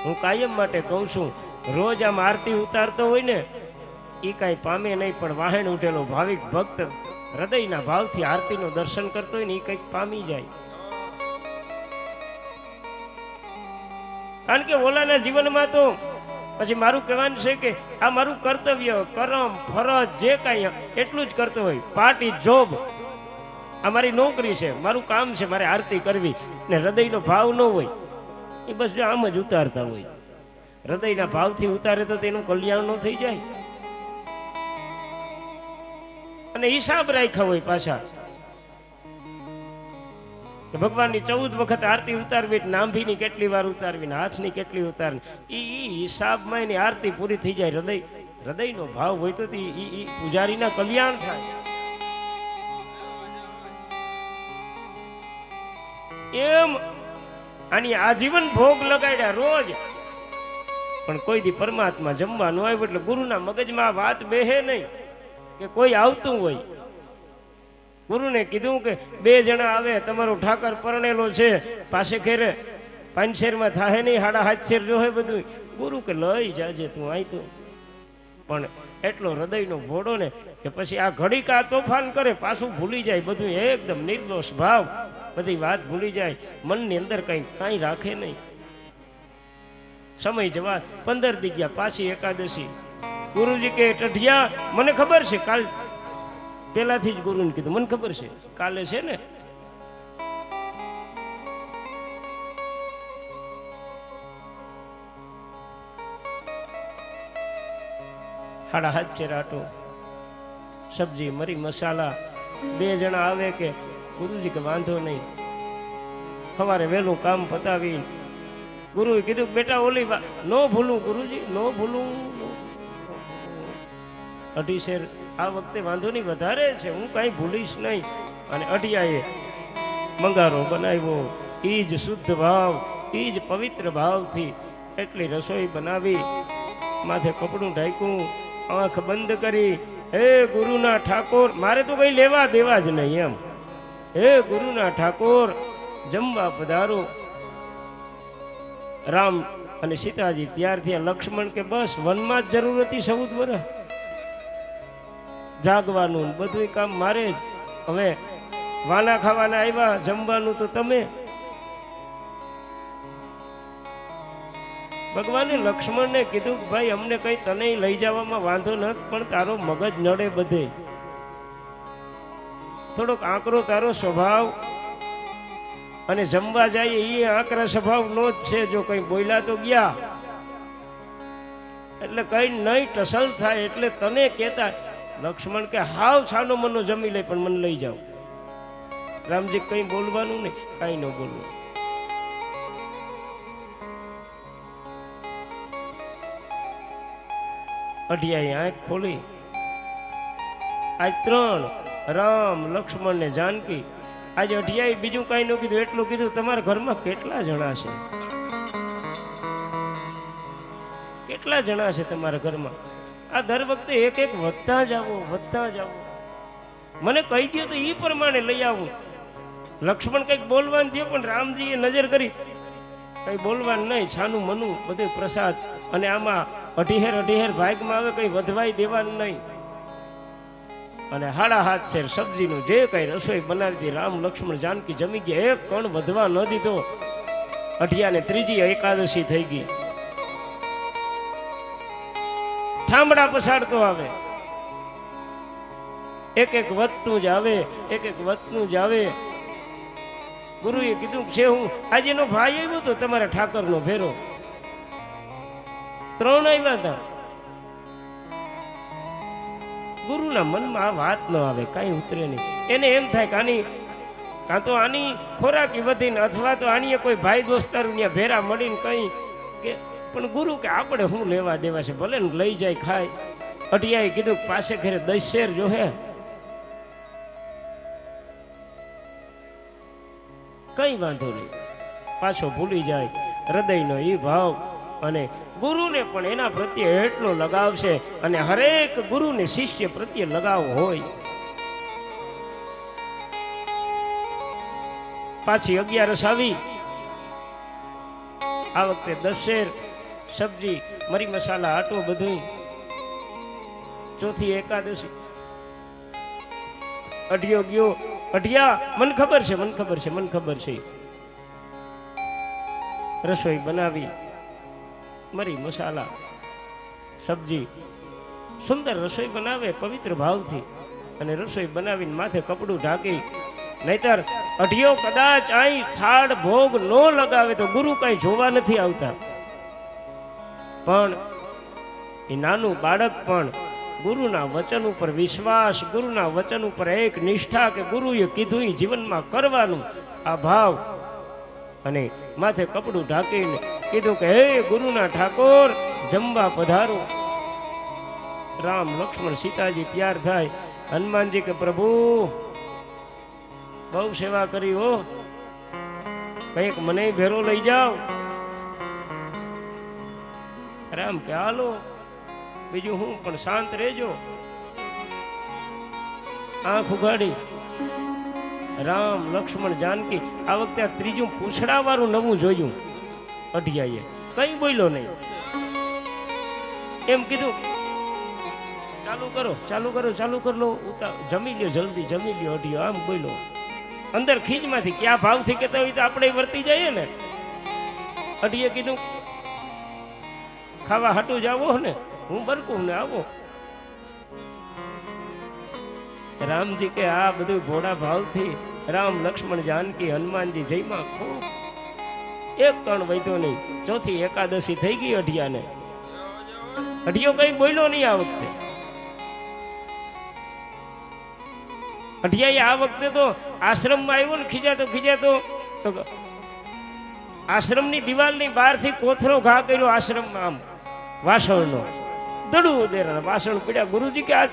હું કાયમ માટે કહું છું, રોજ આમ આરતી ઉતારતો હોય ને એ કાંઈ પામે નહીં, પણ વાહણ ઉઠેલો ભાવિક ભક્ત હૃદયના ભાવથી આરતીનું દર્શન કરતો હોય ને એ કંઈક પામી જાય. કારણ કે ઓલાના જીવનમાં તો પછી મારું કહેવાનું છે કે આ મારું કર્તવ્ય, કરમ, ફરજ જે કાંઈ એટલું જ કરતો હોય. પાર્ટી જોબ, આ મારી નોકરી છે, મારું કામ છે, મારે આરતી કરવી. ને હૃદયનો ભાવ ન હોય એ બસ જો આમ જ ઉતારતા હોય. હૃદયના ભાવથી ઉતારે તો તેનું કલ્યાણ ન થઈ જાય. અને હિસાબ રાખ્યા હોય પાછા કે ભગવાનની 14 વખત આરતી ઉતારવી, નાભીની કેટલી વાર ઉતારવી, હાથની કેટલી ઉતારવી, એ હિસાબમાં એની આરતી પૂરી થઈ જાય. હૃદયનો ભાવ હોય તો પૂજારીના કલ્યાણ થાય. એમ આની આજીવન ભોગ લગાડ્યા રોજ. પણ કોઈ દી પરમાત્મા જમવાનું આવ્યું એટલે ગુરુના મગજમાં આ વાત બેહે નહીં કે કોઈ આવતું હોય. ગુરુને કીધું કે 2 જણા આવે, તમારો ઠાકર પરણેલો છે, પાસે ખેરે 5 શેરમાં થાય નહીં, 7.5 શેર જોહે બધું. ગુરુ કે લઈ જાજે તું આય તો. પણ એટલો હૃદયનો ભોળો ને કે પછી આ ઘડીક આ તોફાન કરે, પાછું ભૂલી જાય બધું, એકદમ નિર્દોષ ભાવ, બધી વાત ભૂલી જાય, મનની અંદર કાંઈ રાખે નહીં. સમય જવા 15 દી ગયા, પાછી એકાદશી. ગુરુજી કે ટઢિયા, મને ખબર છે કાલ પેલાથી જ ગુરુને કીધું, મને ખબર છે કાલે છે ને. હાડા હાથ છે રાટો, સબ્જી, મરી મસાલા. 2 જણા આવે કે ગુરુજી કે વાંધો નહીં. સવારે વહેલું કામ પતાવી ગુરુએ કીધું બેટા ઓલી નો ભૂલું ગુરુજી, નો ભૂલું. 2.5 શેર આ વખતે વાંધો નહીં, વધારે છે, હું કાંઈ ભૂલીશ નહીં. અને અઢિયાએ મંગારો બનાવ્યો, એ જ શુદ્ધ ભાવ, એ જ પવિત્ર ભાવથી એટલી રસોઈ બનાવી, માથે કપડું ઢાંક્યું, આંખ બંધ કરી. હે ગુરુના ઠાકોર, મારે તો કઈ લેવા દેવા જ નહીં એમ. હે ગુરુના ઠાકોર, જમવા પધારો. રામ અને સીતાજી ત્યાર થયા. લક્ષ્મણ કે બસ વનમાં જ જરૂર હતી 14 વર્ષ, જાગવાનું બધું કામ મારે જ. હવે વાના ખાવાના આવ્યા, જમવાનું તો તમે. ભગવાને લક્ષ્મણને કીધું કે ભાઈ અમને કઈ તને લઈ જવામાં વાંધો નથી, પણ તારો મગજ નડે બધે, થોડોક આકરો તારો સ્વભાવ, અને જમવા જાય એ આકરા સ્વભાવ નો જ છે. જો કઈ બોલ્યા તો ગયા, એટલે કઈ નહીં ટસલ થાય એટલે તને કહેતા. લક્ષ્મણ કે હાવ છાનો મનો જમી લે, પણ મને લઈ જાઓ. રામજી કઈ બોલવાનું નહીં, કઈ ન બોલવું. અઢિયાએ આંખ ખોલી. આજ 3, રામ, લક્ષ્મણ ને જાનકી. આજે અઢિયાએ બીજું કઈ ન કીધું, એટલું કીધું તમારા ઘરમાં કેટલા જણા છે, કેટલા જણા છે તમારા ઘરમાં. આ દર વખતે એક વધતા જાવો, વધતા જાવો. મને કહી દો તો એ પ્રમાણે લઈ આવું. લક્ષ્મણ કંઈક બોલવાનું થયું, પણ રામજીએ નજર કરી, કઈ બોલવાનું નહીં, છાનું મનું બધું પ્રસાદ. અને આમાં અઢીહેર ભાગમાં આવે, કઈ વધવાઈ દેવાનું નહીં. અને 7.5 શેર સબ્જીનું જે કઈ રસોઈ બનાવી હતી, રામ, લક્ષ્મણ, જાનકી જમી ગયા. એક કણ વધવા ન દીધો. અઢિયાને 3જી એકાદશી થઈ ગઈ. ઠામડા પછાડતો આવે, એક વધતું જ આવે, એક વધતું જ આવે. ગુરુએ કીધું છે હું આજે નો ભાઈ આવ્યો તો તમારા ઠાકરનો ભેરો, 3 આવ્યા હતા. ગુરુના મનમાં આ વાત ન આવે, કાંઈ ઉતરે નહીં. એને એમ થાય કે આની કાં તો આની ખોરાકી વધીને, અથવા તો આની કોઈ ભાઈ દોસ્તારું ત્યાં ભેરા મળીને કઈ કે. પણ ગુરુ કે આપણે શું લેવા દેવા છે, ભલે ને લઈ જાય ખાય. અઢિયાએ કીધું પાસે ઘરે 10 શેર જોહે, કઈ વાંધો નહીં, પાછો ભૂલી જાય. હૃદયનો એ ભાવ, અને ગુરુને પણ એના પ્રત્યે એટલો લગાવ છે. અને હરેક ગુરુને શિષ્ય પ્રત્યે લગાવ હોય. પાછી 11 આવી. આ વખતે 10 શેર સબ્જી, મરી મસાલા, આટો બધું. ચોથી એકાદશી. અઢિયો ગયો. અઢિયા, મને ખબર છે, મને ખબર છે, મને ખબર છે. રસોઈ બનાવી, મરી મસાલા, સબ્જી, સુંદર રસોઈ બનાવે પવિત્ર ભાવથી. અને રસોઈ બનાવીને માથે કપડું ઢાંકી. નહીતર અઢિયો કદાચ અહીં થાળ ભોગ ન લગાવે તો ગુરુ કઈ જોવા નથી આવતા. પણ એ નાનું બાળક પણ ગુરુના વચન ઉપર વિશ્વાસ, ગુરુના વચન ઉપર એક નિષ્ઠા કે ગુરુએ કીધું એ જીવનમાં કરવાનું, આ ભાવ. અને માથે કપડું ઢાંકીને કીધું કે હે ગુરુના ઠાકોર, જમવા પધારો. રામ, લક્ષ્મણ, સીતાજી તૈયાર થાય. હનુમાનજી કે પ્રભુ બહુ સેવા કરી હો, કંઈક મને ભેરો લઈ જાઓ. રામ કે હાલો, બીજું હું પણ શાંત રહેજો. આંખ ઉગાડી રામ લક્ષ્મણ જાનકી આ વખતે આ ત્રીજું પૂછડા વાળું નવું જોયું. અઢિયાએ કઈ બોલ્યો નહીં. એમ કીધું ચાલુ કરો ચાલુ કરો ચાલુ કરી લો, જમી લ્યો જલ્દી જમી લ્યો. અઢિયો આમ બોલ્યો. અંદર ખીજમાંથી ક્યાં ભાવથી કહેતા હોય તો આપણે વર્તી જઈએ ને. અઢીએ કીધું ખાવા હાટું જાવો ને, હું બરકું ને આવો. રામજી કે આ બધું ઘોડા ભાવથી રામ લક્ષ્મણ જાનકી હનુમાનજી જયમાં ખૂબ એક કણ વૈધો નહીં. ચોથી એકાદશી થઈ ગઈ અઢિયાને. અઢિયો કઈ બોલ્યો નહીં આ વખતે. અઢિયા આ વખતે તો આશ્રમમાં આવ્યો ને ખીજાતો તો આશ્રમની દિવાલની બહારથી કોથરો ઘા કર્યો. આશ્રમમાં આમ વાસણનો દડું ઉદેરા વાસણ પીડ્યા. ગુરુજી કે આ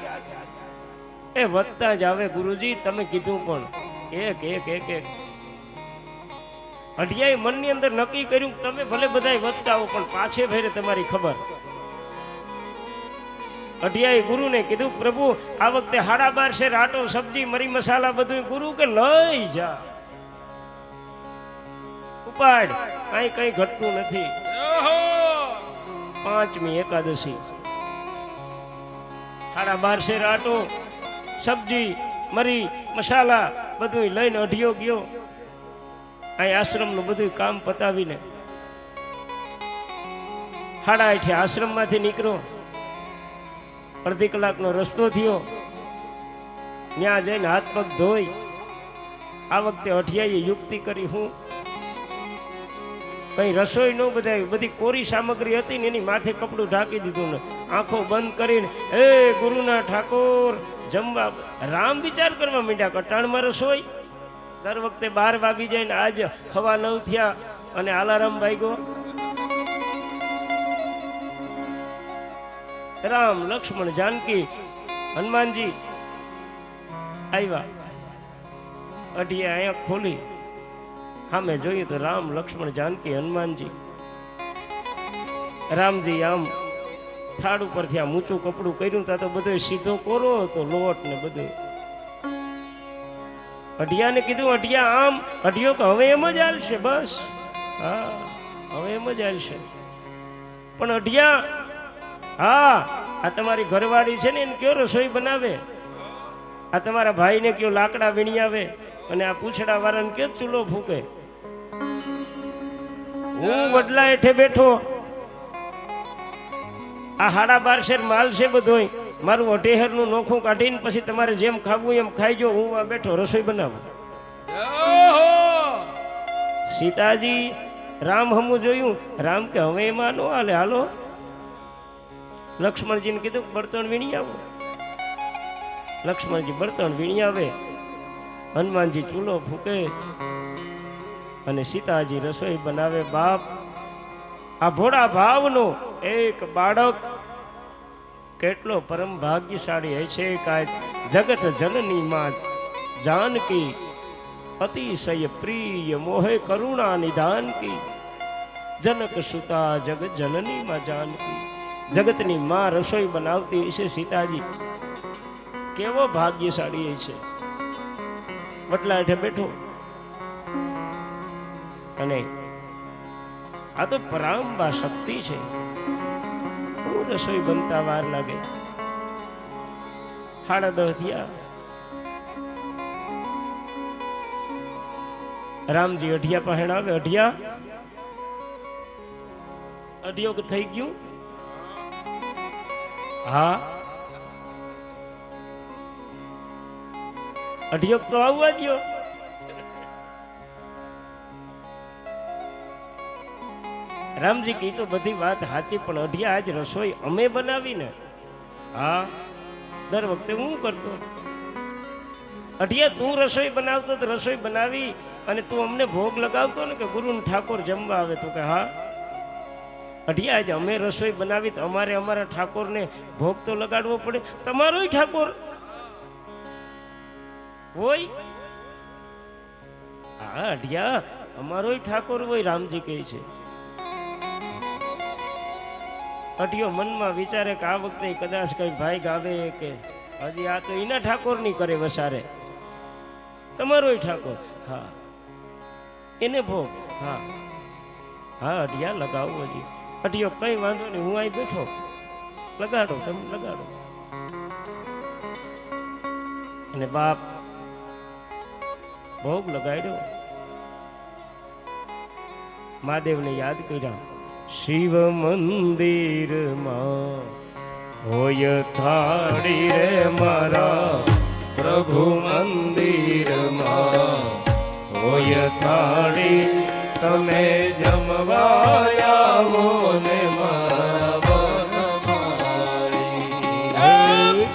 એ વધતા જ આવે ગુરુજી, તમે કીધું પણ એક એક એક એક. અઢિયાએ મનની અંદર નક્કી કર્યું તમે ભલે બધાય વધતા આવો પણ પાછે ફેરે તમારી ખબર. અઢિયાએ ગુરુને કીધું પ્રભુ આ વખતે 12.5 શેર આટો સબ્જી મરી મસાલા બધું. ગુરુ કે લઈ જા ઉપાડ, કઈ કઈ ઘટતું નથી. 5મી એકાદશી 12.5 શેર આટો સબ્જી મરી મસાલા બધું લઈને અઢિયો ગયો. અહીં આશ્રમનું બધું કામ પતાવીને 8:30 આશ્રમમાંથી નીકળ્યો. અડધી કલાકનો રસ્તો થયો. ત્યાં જઈને હાથ પગ ધોઈ આ વખતે અઢિયાએ યુક્તિ કરી. હું કઈ રસોઈ ન બધાય, બધી કોરી સામગ્રી હતી ને એની માથે કપડું ઢાંકી દીધું ને આંખો બંધ કરીને એ ગુરુના ઠાકોર જમવા. રામ વિચાર કરવા માંડ્યા કટાણમાં રસોઈ. દર વખતે 12 વાગી જાય ને આજ 9:15 થયા અને અલાર્મ વાગ્યો. રામ લક્ષ્મણ જાનકી હનુમાનજી આવ્યા. અઢીએ આંખ ખોલી સામે જોયું તો રામ લક્ષ્મણ જાનકી હનુમાનજી. રામજી આમ થાળ ઉપરથી આમ ઊંચું કપડું કર્યું તા તો બધો સીધો કોરો હતો, લોટ ને બધું. અઢિયાને કીધું અઢિયા આમ. અઢિયો કે હવે એમ જ હાલશે બસ. હા હવે એમ જ હાલશે. પણ અઢિયા હા આ તમારી ઘરવાળી છે ને એને કયો રસોઈ બનાવે, આ તમારા ભાઈને કયો લાકડા વીણી આવે, અને આ પૂછડા વાળાને કયો ચૂલો ફૂકે. હું વડલા હેઠે બેઠો, આ 12.5 શેર માલ છે બધોય. મારું 18 નું નોખું કાઢીને પછી તમારે જેમ ખાવું એમ ખાઈજો. હું આ બેઠો રસોઈ બનાવું. સીતાજી રામ હમું જોયું. રામ કે હવે એમાં નો હાલે, હાલો. લક્ષ્મણજીને કીધું બળતણ વીણી આવો. લક્ષ્મણજી બળતણ વીણી આવે, હનુમાનજી ચૂલો ફૂકે અને સીતાજી રસોઈ બનાવે. બાપ આ ભોળા ભાવનો એક બાળક કેટલો પરમ ભાગ્યશાળી હોય છે. કાંઈ જગત જનની માં જાનકી અતિશય પ્રિય મોહે કરુણા નિધાન કી. જનક સુતા જગત જનની માં જાનકી. જગતની માં રસોઈ બનાવતી છે સીતાજી. કેવો ભાગ્યશાળી છે. વડલા હેઠે બેઠો અને આ તો પરાંબા શક્તિ છે. હું રસોઈ બનતા વાર લાગે. 10:30 થયા. રામજી અઢિયા પહેણ આવે. અઢિયો કે થઈ ગયું. હા અઢિયો તો આવવા દો. રામજી કી તો બધી વાત સાચી, પણ અઢિયા આજ રસોઈ અમે બનાવી ને. હા દર વખતે હું કરતો. અઢિયા તું રસોઈ બનાવતો તો રસોઈ બનાવી અને તું અમને ભોગ લગાવતો ને કે ગુરુ ઠાકોર જમવા આવે. તો કે હા. અઢિયા આજ અમે રસોઈ બનાવી તો અમારે અમારા ઠાકોરને ભોગ તો લગાડવો પડે. તમારો ઠાકોર હોય. હા અઢિયા અમારોય ઠાકોર હોય, રામજી કહે છે. અઠિયો મનમાં વિચારે કે આ વખતે કદાચ કઈ ભાઈ ગાવે કે હજી આ તો એના ઠાકોર ની કરે વસારે, તમારોય ઠાકોર. હા એને ભોગ. હા હા અઢિયા લગાવો હજી. અઢિયો કઈ વાંધો નહીં, હું અહીં બેઠો, લગાડો તમે લગાડો. અને બાપ ભોગ લગાડ્યો, મહાદેવને યાદ કર્યા. શિવ મંદિરમાં હોય થાળી રે મારા પ્રભુ મંદિરમાં હોય થાળી, તમે જમવા આવો ને મારા વનમાળી.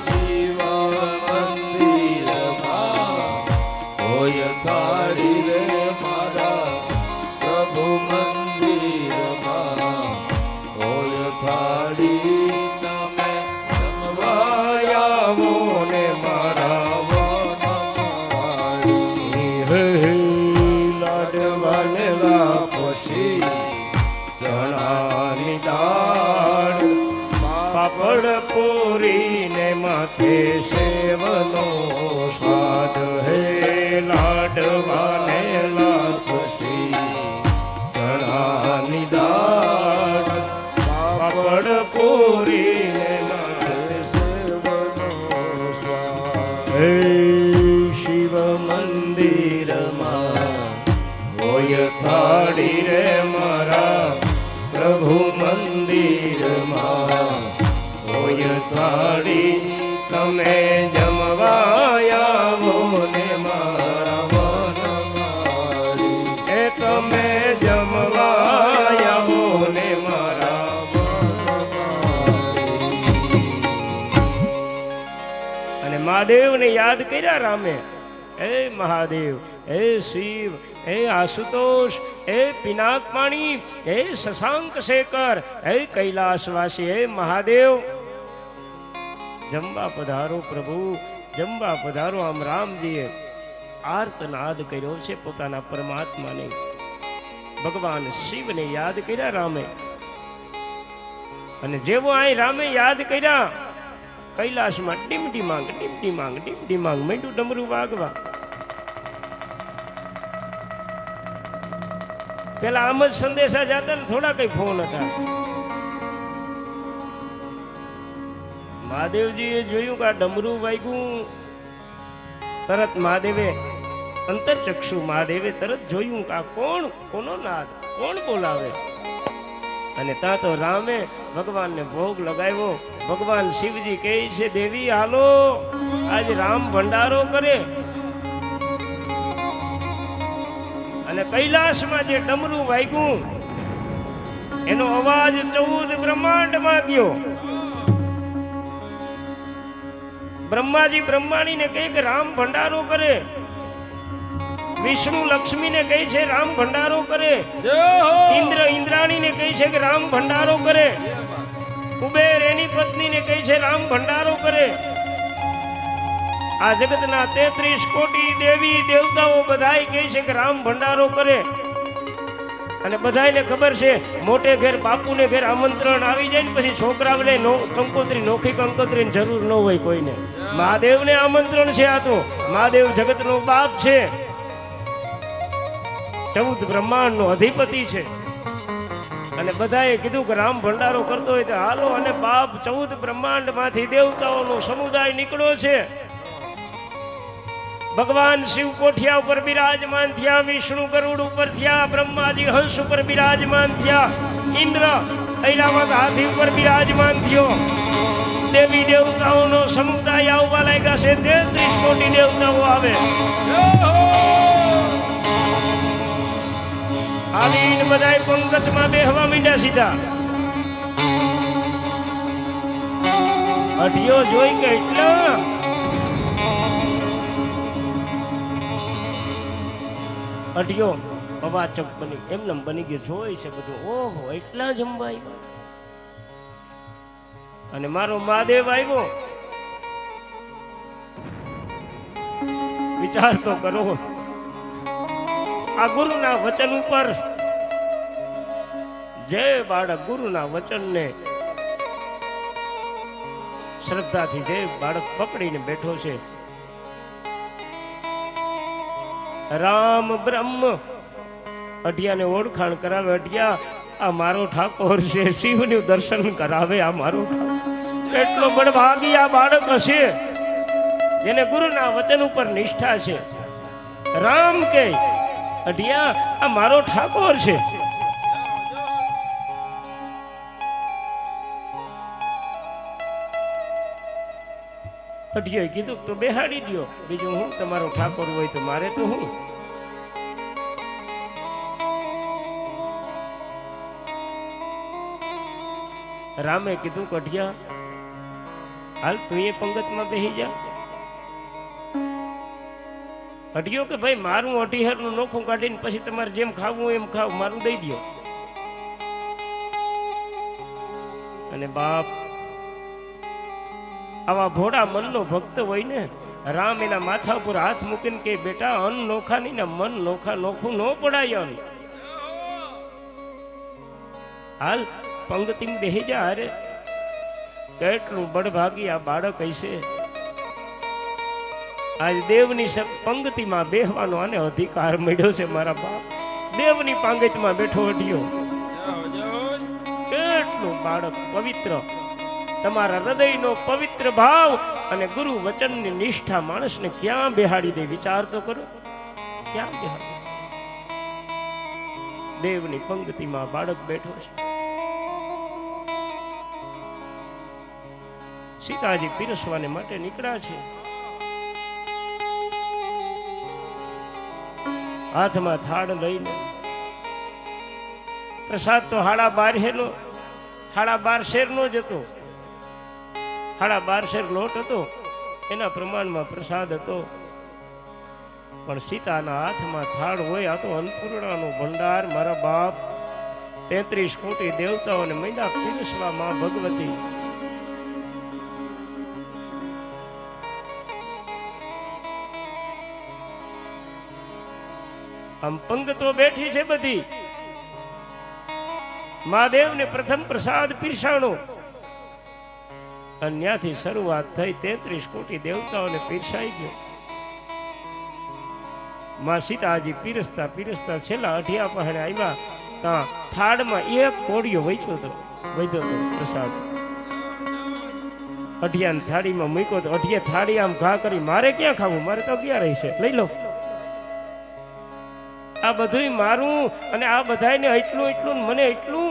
શિવ મંદિરમાં હોય થાળી રે મારા પ્રભુ મંદિરમાં હોય થાળી, તમે જમવા આવો ને મારા વનમાળી. લાડવાને લાપસી ચણાની દાળ, પાપડ પૂરી ને માથે સેવનો સ્વાદ. હે લાડવાને લાપસી ચણાની દાળ, પાપડ પૂરી ને માથે સેવનો સ્વાદ. હે શિવ મંદિરમાં હોય થાળી રે મારા પ્રભુ મંદિરમાં હોય થાળી, તમે જમવા આવો ને મારા વનમાળી. એ તમે જમવા આવો ને મારા વનમાળી. અને મહાદેવને યાદ કર્યા રામે. હે મહાદેવ, હે શિવ, હે આશુતોષ, હે પિનાકપાણી, હે શશાંક શેખર, હે કૈલાસવાસી, હે મહાદેવ, જમવા પધારો પ્રભુ, જમવા પધારો. આમ રામજીએ આર્તનાદ કર્યો છે પોતાના પરમાત્માને. ભગવાન શિવને યાદ કર્યા રામે. અને જેવો અહીં રામે યાદ કર્યા, કૈલાસમાં ડીમડી માંગ ડીમડી માંગ ડીમડી માંગ માંડ્યું ડમરું વાગવા. પેલા આમ જ સંદેશા જતા ને થોડા કઈ ફોન હતા. મહાદેવજીએ જોયું કે આ ડમરું વાગ્યું, તરત મહાદેવે અંતરચક્ષુ મહાદેવે તરત જોયું કે આ કોણ, કોનો નાદ, કોણ બોલાવે. અને ત્યાં તો રામે ભગવાનને ભોગ લગાવ્યો. ભગવાન શિવજી કહે છે, દેવી હાલો આજ રામ ભંડારો કરે. અને કૈલાસમાં જે ડમરું વાગ્યું એનો અવાજ 14 બ્રહ્માંડમાં ગયો. બ્રહ્માજી બ્રહ્માણીને કહે કે રામ ભંડારો કરે. વિષ્ણુ લક્ષ્મીને કહે છે રામ ભંડારો કરે. ઇન્દ્ર ઇન્દ્રાણીને કહે છે કે રામ ભંડારો કરે. કુબેર એની પત્નીને કહે છે રામ ભંડારો કરે. આ જગતના 33 કોટી દેવી દેવતાઓ બધાય કહે છે કે રામ ભંડારો કરે. અને બધાયને ખબર છે મોટે ઘેર બાપુને ઘેર આમંત્રણ આવી જાય ને પછી છોકરાઓને કંકોત્રી નોખી કંકોત્રીની જરૂર ન હોય કોઈને. મહાદેવને આમંત્રણ છે. આ તો મહાદેવ જગતનો બાપ છે, 14 બ્રહ્માંડનો અધિપતિ છે. અને બધાએ કીધું કે રામ ભંડારો કરતો હોય તો હાલો. અને બાપ 14 બ્રહ્માંડમાંથી દેવતાઓનો સમુદાય નીકળ્યો છે. ભગવાન શિવ કોઠિયા ઉપર બિરાજમાન થયા, વિષ્ણુ ગરુડ ઉપર થયા, બ્રહ્માજી હંસ ઉપર બિરાજમાન થયા, ઇન્દ્ર ઐરાવત હાથી ઉપર બિરાજમાન થયો. દેવી દેવતાઓનો સમુદાય આવવા લાગ્યા છે. 33 કોટી દેવતાઓ આવે. આવીને બધાય પંગતમાં બેહવા માંડ્યા સીધા. અઢિયો જોઈ કે એટલા અઢિયો અવાચક બની એમને બની ગયો. જોઈ છે બધું. ઓહો એટલા જમવા આવ્યા. અને મારો મહાદેવ આવ્યો. વિચાર તો કરો, આ ગુરુના વચન ઉપર જે બાળક ગુરુના વચનને શ્રદ્ધાથી જે બાળક પકડીને બેઠો છે, રામ બ્રહ્મ અઢિયાને ઓળખાણ કરાવે. અઢિયા આ મારો ઠાકોર છે, શિવનું દર્શન કરાવે. આ મારો કેટલો બળભાગી આ બાળક હશે જેને ગુરુના વચન ઉપર નિષ્ઠા છે. રામ કે અઢિયા આ મારો ઠાકોર છે. અઢિયાએ કીધું તો બેહાડી દો, બીજું હું તમારો ઠાકોર હોય તો મારે તો હું. રામે કીધું કઢિયા હાલ તું એ પંગતમાં બેસી જા. અઢિયો કે ભાઈ મારું અઢિહારનું નોખું કાઢીને પછી તમારે જેમ ખાવું એમ ખાવ, મારું દઈ દો. અને બાપ આવા ભોળા મનનો ભક્ત હોય ને, રામ એના માથા ઉપર હાથ મૂકીને કે બેટા અન્ન નોખા નહીં ને મન નોખા, નોખું ન પડાય અન્ન. હાલ પંગતિમાં બેસી જા. અરે કેટલું બળભાગી આ બાળક હશે. આજ દેવની પંગતિમાં બેહવાનો આને અધિકાર મળ્યો છે. મારા બાપ દેવની પાંગતમાં બેઠો અઢિયો. કેટલું બાળક પવિત્ર, તમારા હૃદયનો પવિત્ર ભાવ અને ગુરુ વચનની નિષ્ઠા માણસને ક્યાં બેહાડી દે, વિચાર તો કરો. ક્યાં બેહાડી? દેવની પંક્તિમાં બાળક બેઠો છે. સીતાજી પીરસવાને માટે નીકળ્યા છે. હાથમાં થાળ લઈને પ્રસાદ તો 12.5 શેરનો જ હતો. 12.5 શેર લોટ હતો, એના પ્રમાણમાં પ્રસાદ હતો. પણ સીતાના હાથમાં થાળ હોય. આ તો અન્નપૂર્ણાનો ભંડાર. મારા બાપ 33 કોટી દેવતાઓને મૈડા પીરસવા માં ભગવતી. આમ પંગતો બેઠી છે બધી. મહાદેવને પ્રથમ પ્રસાદ પીરસાણો અને ત્યાંથી શરૂઆત થઈ. 33 કોટી દેવતાઓને પીરસાઈ ગયો. માં સીતાજી પીરસતા પીરસતા છેલ્લા અઢિયા પહેણે આવ્યા. ત્યાં થાળમાં એક કોળિયો વચ્યો હતો, વધ્યો હતો પ્રસાદ. અઢિયાની થાળીમાં મૂક્યો તો અઢિયા થાળી આમ ઘા કરી, મારે ક્યાં ખાવું, મારે તો 11 છે, લઈ લો. આ બધું મારું અને આ બધાને એટલું એટલું મને એટલું.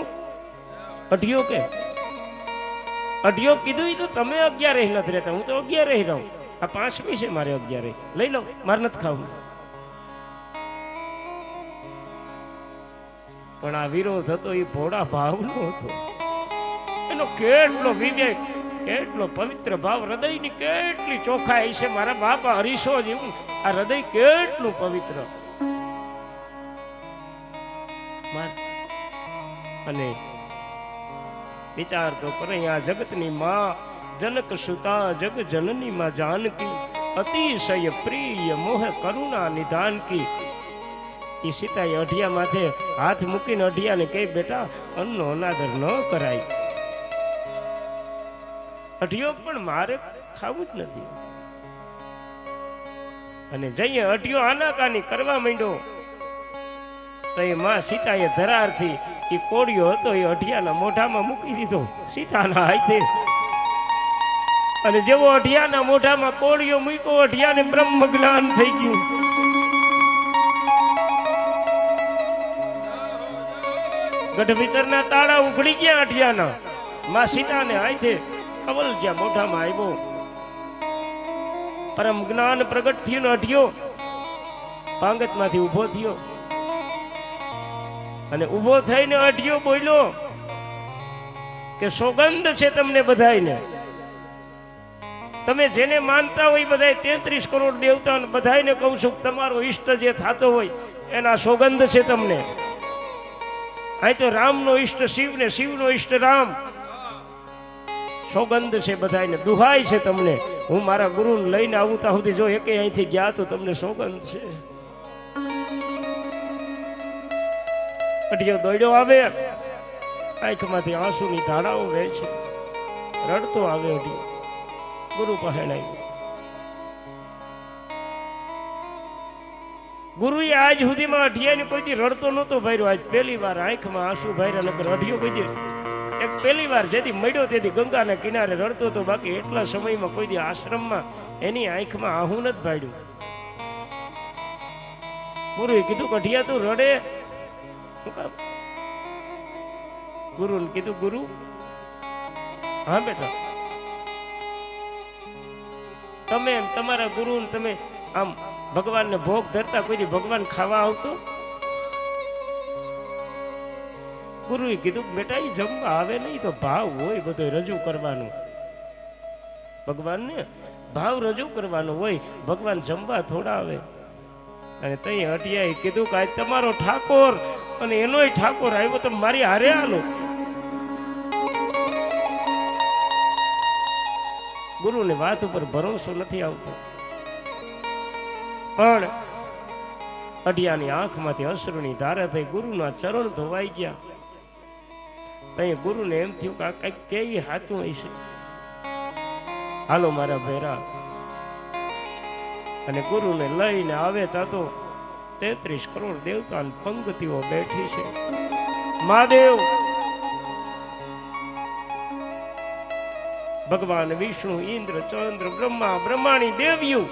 અઢિયો કે અઢિયો કીધું તો તમે 11 નથી રહેતા, હું તો 11 રહું. આ 5મી છે મારે 11, લઈ લો, મારે નથી ખાવું. પણ આ વિરોધ હતો એ ભોળા ભાવનો હતો. એનો કેટલો વિવેક, કેટલો પવિત્ર ભાવ, હૃદયની કેટલી ચોખાઈ છે. મારા બાપા હરીશો જેવું આ હૃદય કેટલું પવિત્ર. અને વિચાર તો કરે, આ જગતની માં જનક સુતા જગ જનની માં જાનકી, અતિશય પ્રિય મોહ કરુણા નિધાન કી. એ સીતાએ અઢિયા માથે હાથ મૂકીને અઢિયાને કહે બેટા અન્નનો અનાદર ન કરાય. અઢિયો પણ મારે ખાવું જ નથી. અને જઈએ અઢિયો આનાકાની કરવા માંડ્યો તો એ માં સીતાએ ધરારથી એ કોળિયો હતો એ અઢિયાના મોઢામાં મૂકી દીધો સીતાના હાથે. અને જેવો અઢિયાના મોઢામાં કોળિયો મૂક્યો, અઢિયાને બ્રહ્મ જ્ઞાન થઈ ગયું. ગઢ ભીતરના તાળા ઉઘડી ગયા અઢિયાના. માં સીતાને હાથે કવલ જ્યાં મોઢામાં આવ્યો, પરમ જ્ઞાન પ્રગટ થયું. અઢિયો પાંગતમાંથી ઉભો થયો અને ઉભો થઈને અઢિયો બોલ્યો કે સોગંદ છે તમને બધાયને, તમે જેને માનતા હોય બધાય 33 કરોડ દેવતાઓને બધાયને કહું છું તમારો ઈષ્ટ જે થતો હોય એના સોગંદ છે તમને. અહીં તો રામનો ઈષ્ટ શિવ ને શિવનો ઈષ્ટ રામ. સોગંદ છે બધાયને, દુહાય છે તમને. હું મારા ગુરુને લઈને આવું ત્યાં સુધી જો એકે અહીંથી ગયા તો તમને સોગંદ છે. અઢિયો દોડ્યો આવે, આંખમાંથી આંસુની ધારાઓ વહે છે, રડતો આવે અઢિયો ગુરુ પાસે આવ્યો. ગુરુએ આજ સુધીમાં અઢિયાને કોઈ દી રડતો નહોતો ભાર્યો. આજ પહેલી વાર આંખમાં આંસુ ભાર્યા. નકર અઢિયો કોઈ દી એક પહેલી વાર જેથી મળ્યો તેથી ગંગાના કિનારે રડતો હતો. બાકી એટલા સમયમાં કોઈ દી આશ્રમમાં એની આંખમાં આહું નથી ભાડ્યું. ગુરુએ કીધું કે અઢિયા તું રડે શું કામ? ગુરુને કીધું ગુરુ હા બેટા, તમે તમારા ગુરુ તમે આમ ભગવાનને ભોગ ધરતા કોઈ દી ભગવાન ખાવા આવતો? ગુરુએ કીધું બેટા એ જમવા આવે નહીં તો ભાવ હોય બધો રજૂ કરવાનું. ભગવાનને ભાવ રજૂ કરવાનો હોય, ભગવાન જમવા થોડા આવે. અને તઈ અઢિયાએ કીધું કે આજ તમારો ઠાકોર અને એનોય ઠાકોર આવ્યો તો મારી હારે હાલો. ગુરુને વાત ઉપર ભરોસો નથી આવતો. પણ અઢિયાની આંખમાંથી અશ્રુની ધારા થઈ, ગુરુના ચરણ ધોવાઈ ગયા. તઈ ગુરુને એમ થયું કે આ કઈક કેવી હાથું હશે, હાલો મારા ભેરા. અને ગુરુને લઈને આવે તા તો 33 કરોડ દેવતા પંક્તિઓ બેઠી છે. મહાદેવ, ભગવાન વિષ્ણુ, ઇન્દ્ર, ચંદ્ર, બ્રહ્મા, બ્રહ્માણી દેવ્યું.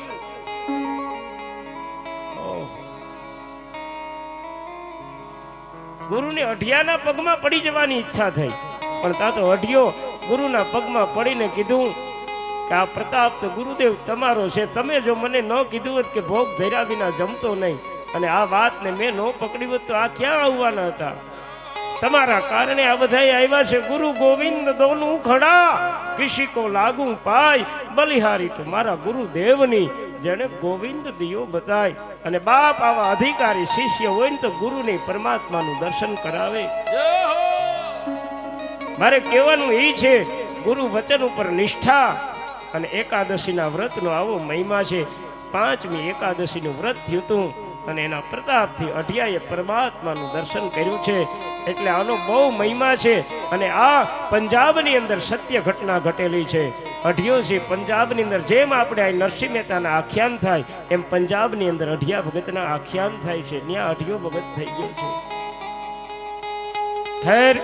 ગુરુને અઢિયાના પગમાં પડી જવાની ઈચ્છા થઈ, પણ તા તો અઢિયો ગુરુના પગમાં પડીને કીધું કે આ પ્રતાપ તો ગુરુદેવ તમારો છે. તમે જો મને ન કીધું હોત કે ભોગ ધર્યા વિના જમતો નહીં, અને આ વાતને મેં ન પકડી હોત તો આ ક્યાં આવવાના હતા? તમારા કારણે આ બધા આવ્યા છે. ગુરુ ગોવિંદ દોનું ખડા, કિસી કો લાગુ પાય, બલિહારી તો મારા ગુરુદેવની જેને ગોવિંદ દિયો બતાય. અને બાપ આવા અધિકારી શિષ્ય હોય ને તો ગુરુની પરમાત્માનું દર્શન કરાવે. મારે કહેવાનું એ છે, ગુરુ વચન ઉપર નિષ્ઠા અને એકાદશીના વ્રતનો આવો મહિમા છે. 5મી એકાદશીનું વ્રત થયું હતું અને એના પ્રતાપથી અઢિયાએ પરમાત્માનું દર્શન કર્યું છે. એટલે આનો બહુ મહિમા છે. અને આ પંજાબની અંદર સત્ય ઘટના ઘટેલી છે. અઢિયો છે પંજાબની અંદર, જેમ આપણે આ નરસિંહ મહેતાના આખ્યાન થાય એમ પંજાબની અંદર અઢિયા ભગતના આખ્યાન થાય છે. ત્યાં અઢિયો ભગત થઈ ગયો છે. ખેર